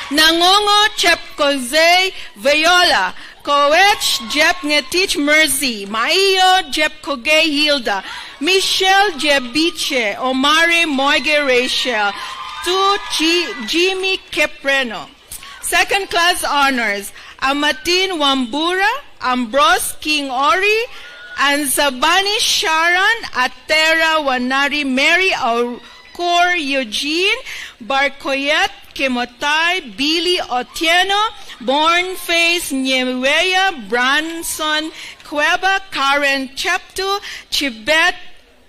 Nangongo Chepkoze Viola, Coach Jep Ngetich Mercy, Maio Jep Koge Hilda, Michelle Jebiche, Omari Moige Rachel, Jimmy Kepreno. Second class honors, Amatin Wambura, Ambrose King Ori, and Sabani Sharon, Atera Wanari Mary Aukor Eugene, Barkoyat Kemotai, Billy Otieno, Bornface Nyeweya, Branson Cueva, Karen Cheptu, Chibet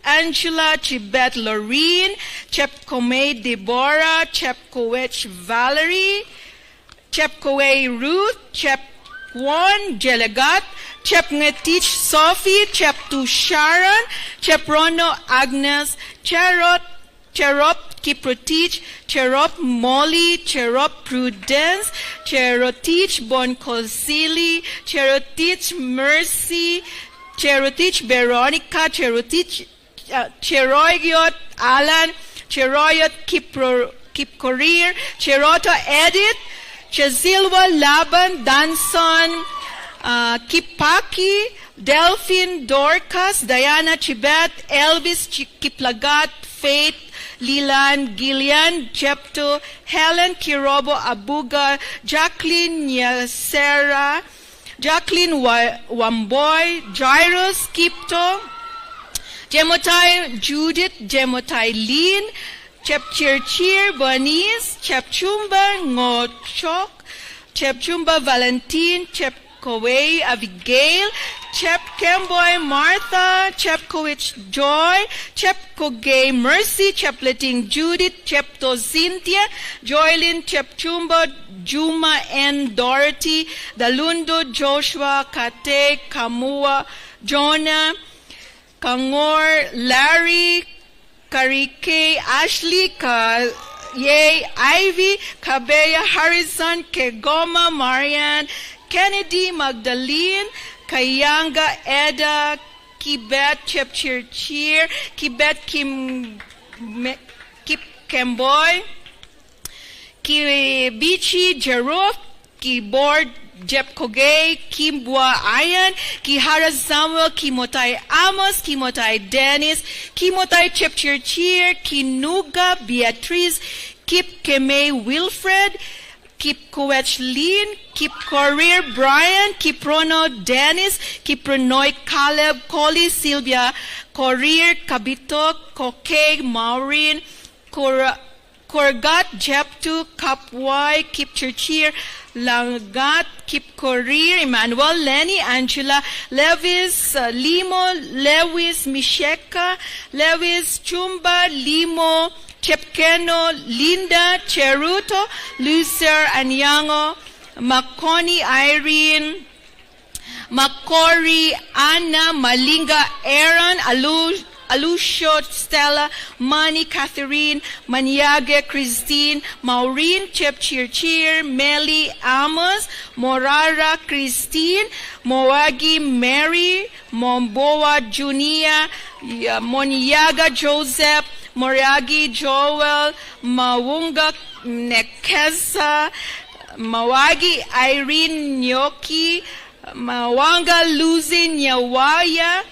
Angela, Chibet Loreen, Chepkomei Deborah, Chepkowech Valerie, Chepkowei Ruth, Chepkwon Jelegat, Chepngetich Sophie, Cheptu Sharon, Cheprono Agnes, Cherop Kiprotich, Cherop Molly, Cherop Prudence, Cherotich Bonkosili, Cherotich Mercy, Cherotich Veronica, Cherotich Cheroyot Alan, Cheroyot Kipkorir, Cheroto Edith, Chezilwa Laban, Danson, Kipaki, Delphine Dorcas, Diana Chibet, Elvis Kiplagat, Faith, Lilan, Gillian, Jepto, Helen Kirobo Abuga, Jacqueline Nyasera, Jacqueline Wamboy, Jairus Kipto, Jemotai Judith, Jemotai Lin, Chepchirchir Bernice, Chepchumba Ngochok, Chepchumba Valentine, Chepkowei Abigail, Chepkemboy Martha, Chepkowich Joy, Chepkogay Mercy, Chepleting Judith, Chepto Cynthia, Joylyn Chepchumba, Juma N. Dorothy, Dalundo Joshua, Kate, Kamua, Jonah, Kangor, Larry, Karike, Ashley, Yay, Ivy, Kabeya, Harrison, Kegoma, Marianne, Kennedy, Magdalene, Kayanga, Eda, Kibet, Chepchirchir, Kibet, Kip Kemboy, Kibichi, Jeruf, Keyboard Jep Kogay, Kimbua Ayan, Kihara Samuel, Kimotai Amos, Kimotai Dennis, Kimotai Chepchirchir, Kinuga Beatrice, Kip Keme Wilfred, Kip Kowech Lynn, Kip Courier Brian, Kip Rono Dennis, Kip Renoy Caleb, Collie Sylvia, Courier Kabito, Kokay Maureen, Korgat Jeptu, Kapwai, Kip Churchier, Langat, Kip Courier, Emmanuel, Lenny, Angela, Lewis, Limo, Lewis, Misheka, Lewis, Chumba, Limo, Chepkeno, Linda, Cheruto, Lucer, Anyango, Makoni, Irene, Makori, Anna, Malinga, Aaron, Alusho, Stella, Mani, Catherine, Maniage, Christine, Maureen, Chepchirchir, Melly, Amos, Morara, Christine, Moagi, Mary, Momboa, Junia, Moniaga, Joseph, Moriagi, Joel, Mawunga, Nekesa, Mawagi, Irene, Nyoki, Mawanga, Luzi, Nyawaya,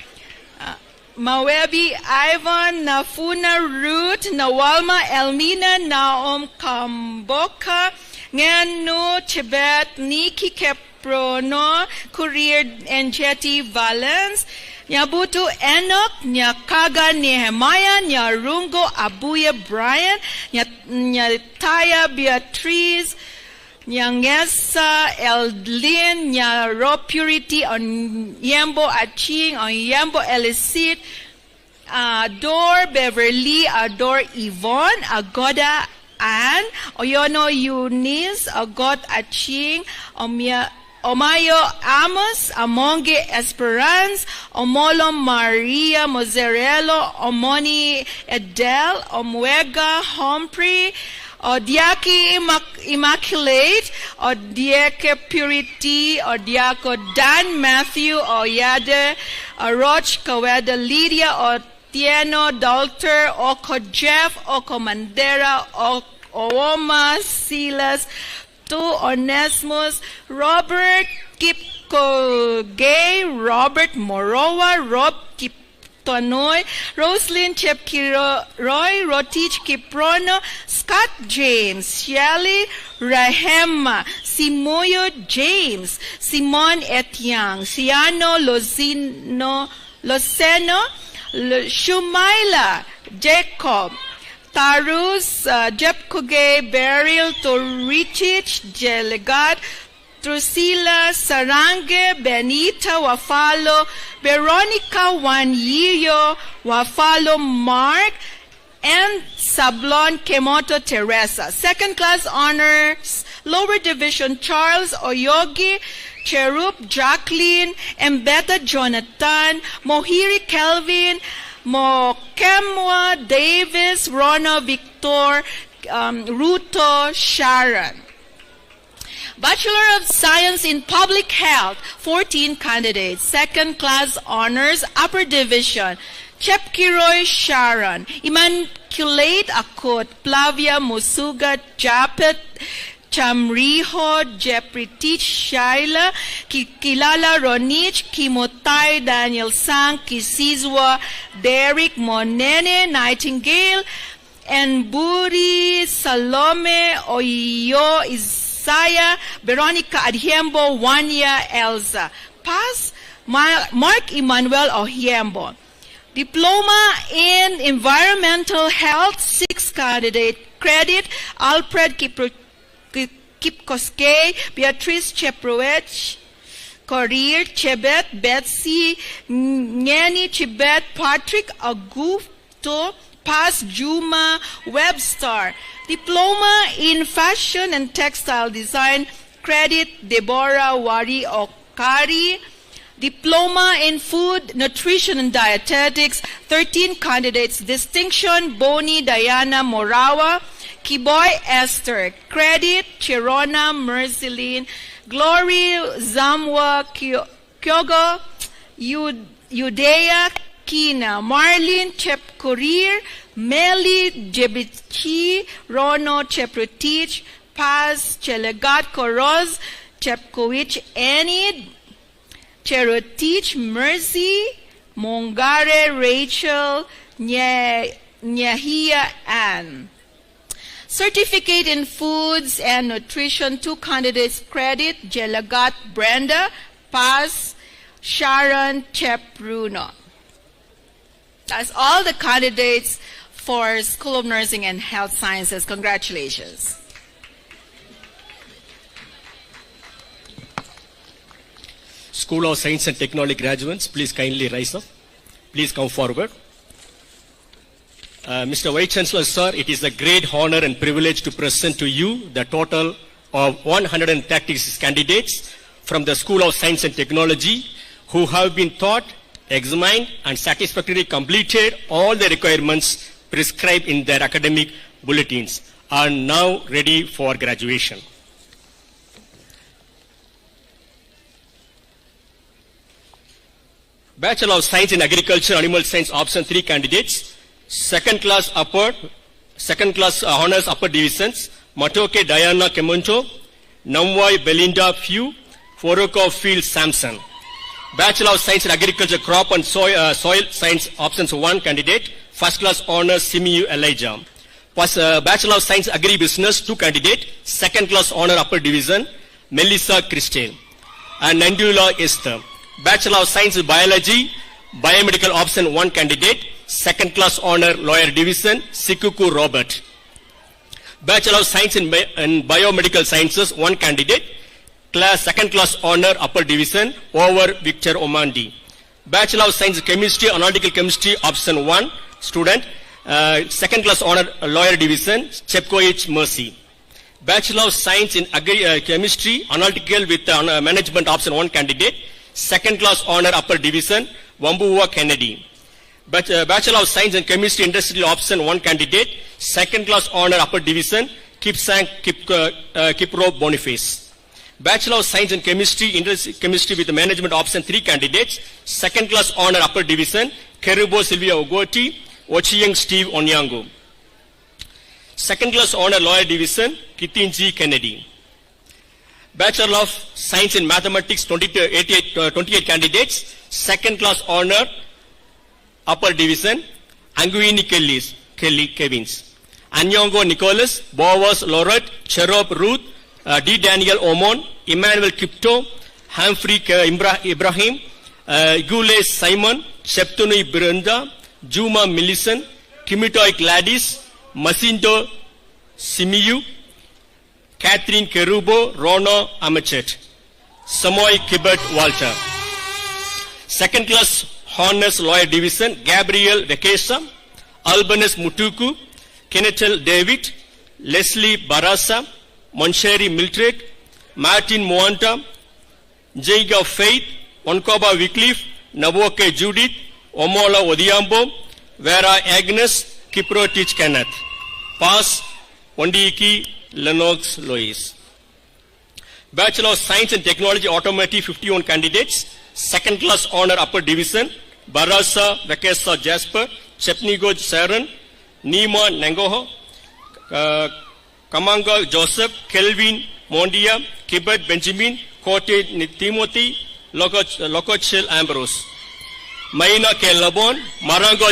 Mawebi, Ivan, Nafuna, Ruth, Nawalma, Elmina, Naom, Kamboka, Nganu, Tibet, Niki, Keprono, Courier, Enjeti, Valence, Nyabutu, Enoch, Nyakaga, Nehemiah, Nyarungo, Abuya, Brian, Nyataya, Beatrice, Nyangesa, Eldlin, Nyaro Purity, on Yambo Aching, on Yambo Elicit, Adore Beverly, Adore Yvonne, Agoda Ann, Oyono Eunice, Agod Aching, Omayo Amos, Amonge Esperance, Omolo Maria Mozzarella, Omoni Edel, Omwega Humphrey, Odiaki Immaculate, Odiake Purity, Odiako Dan Matthew, Oyade, Roch Kaweda Lydia, Otieno Dalter, Oko Jeff, Oko Mandera, Ooma Silas, Tu Onesimus, Robert Kipko Gay, Robert Morowa, Rob Kip Tonoy, Roslyn Chepkiroy, Rotich Kiprono, Scott James, Shelley Rahema, Simoyo James, Simon Etiang, Siano Loseno, Shumaila, Jacob, Tarus, Jepkoge, Beryl, Torichich, Jelegat, Drusilla, Sarange, Benita, Wafalo, Veronica, Wanyio, Wafalo, Mark, and Sablon Kemoto Teresa. Second class honors, lower division, Charles Oyogi, Cherub Jacqueline, Mbeta Jonathan, Mohiri Kelvin, Mokemwa Davis, Rona Victor, Ruto Sharon. Bachelor of Science in Public Health, 14 candidates. Second class honors, upper division, Chepkiroy Sharon, Immaculate Akot, Plavia Musuga Japet, Chamriho, Jepritich Shaila, Kilala Ronich, Kimotai Daniel Sang, Kisizwa, Derek Monene, Nightingale, and Buri Salome Oyo Isaiah, Veronica Adhiembo, Wanya Elza. Pass, Mark Emmanuel Ohiembo. Diploma in Environmental Health, 6 candidate. Credit, Alfred Kipkoske, Beatrice Cheproech, Courier, Chebet, Betsy, Nyani Chebet, Patrick Agufto, Pass Juma Webster. Diploma in Fashion and Textile Design. Credit, Deborah Wari Okari. Diploma in Food, Nutrition and Dietetics, 13 candidates. Distinction, Boni Diana Morawa, Kiboy Esther. Credit, Chirona Merceline, Glory Zamwa Kyogo, Yudea Kina, Marlene Chepkurir, Meli Jebichi, Rono Cheprotich, Paz Chelegat Koroz, Chepkoich Enid, Cherotich Mercy, Mongare Rachel, Nyahia Ann. Certificate in Foods and Nutrition, 2 candidates credit, Jelagat Brenda, Paz, Sharon Chepruno. That's all the candidates for School of Nursing and Health Sciences. Congratulations. School of Science and Technology graduates, please kindly rise up. Please come forward. Mr. Vice Chancellor, sir, it is a great honor and privilege to present to you the total of 136 candidates from the School of Science and Technology who have been taught, examined, and satisfactorily completed all the requirements prescribed in their academic bulletins, are now ready for graduation. Bachelor of Science in Agriculture, Animal Science, option 3 candidates, second class honors upper divisions, Matoke Diana Kemonto, Namwai Belinda Few, Foroko Field Samson. Bachelor of Science in Agriculture, Crop and Soil Science, options 1 candidate, first class honors Simiyu Elijah. Bachelor of Science Agri-Business, 2 candidate, second class honor upper division, Melissa Christine. And Nandula Esther. Bachelor of Science in Biology, Biomedical option 1 candidate, second class honor lawyer division, Sikuku Robert. Bachelor of Science in Biomedical Sciences, 1 candidate, second class honor upper division, over Victor Omandi. Bachelor of Science in Chemistry, Analytical Chemistry, option 1 student, second class honor lawyer division, Chepkoich Mercy. Bachelor of Science in Chemistry, Analytical with Management, option 1 candidate, second class honor upper division, Wambua Kennedy. Bachelor of Science in Chemistry, Industrial, option 1 candidate, second class honor upper division, Kipsang Kipro Boniface. Bachelor of Science in Chemistry, Chemistry with Management, option 3 candidates, second class honor upper division, Kerubo Sylvia Ogoti, Ochieng Steve Onyango. Second class honor lawyer division, Kitinji Kennedy. Bachelor of Science in Mathematics, 28 candidates, second class honor upper division, Anguini Kelly Kevins. Anyongo Nicholas, Bowers Lorette, Cherop Ruth, D. Daniel Omon, Emmanuel Kipto, Humphrey Ibrahim, Gule Simon, Sheptuni Brenda, Juma Millicent, Kimitoy Gladys, Masindo Simiyu, Catherine Kerubo, Rono Amachet, Samoy Kibet Walter. Second class honors lawyer division, Gabriel Vekesa, Albanus Mutuku, Kenetel David, Leslie Barasa, Monsheri Mildred, Martin Moanta, Jaiga Faith, Onkoba Wycliffe, Nawoke Judith, Omola Odiambo, Vera Agnes, Kipro Teach Kenneth. Pass, Wandiki Lennox Lois. Bachelor of Science and Technology, Automotive, 51 candidates, second class honor upper division, Barasa Vekesa Jasper, Chepnigo Sharon, Nima Nangoho, Kamanga Joseph, Kelvin Mondia, Kibet Benjamin, Kote Timothy, Lokochel Ambrose. Maina K. Labon, Marango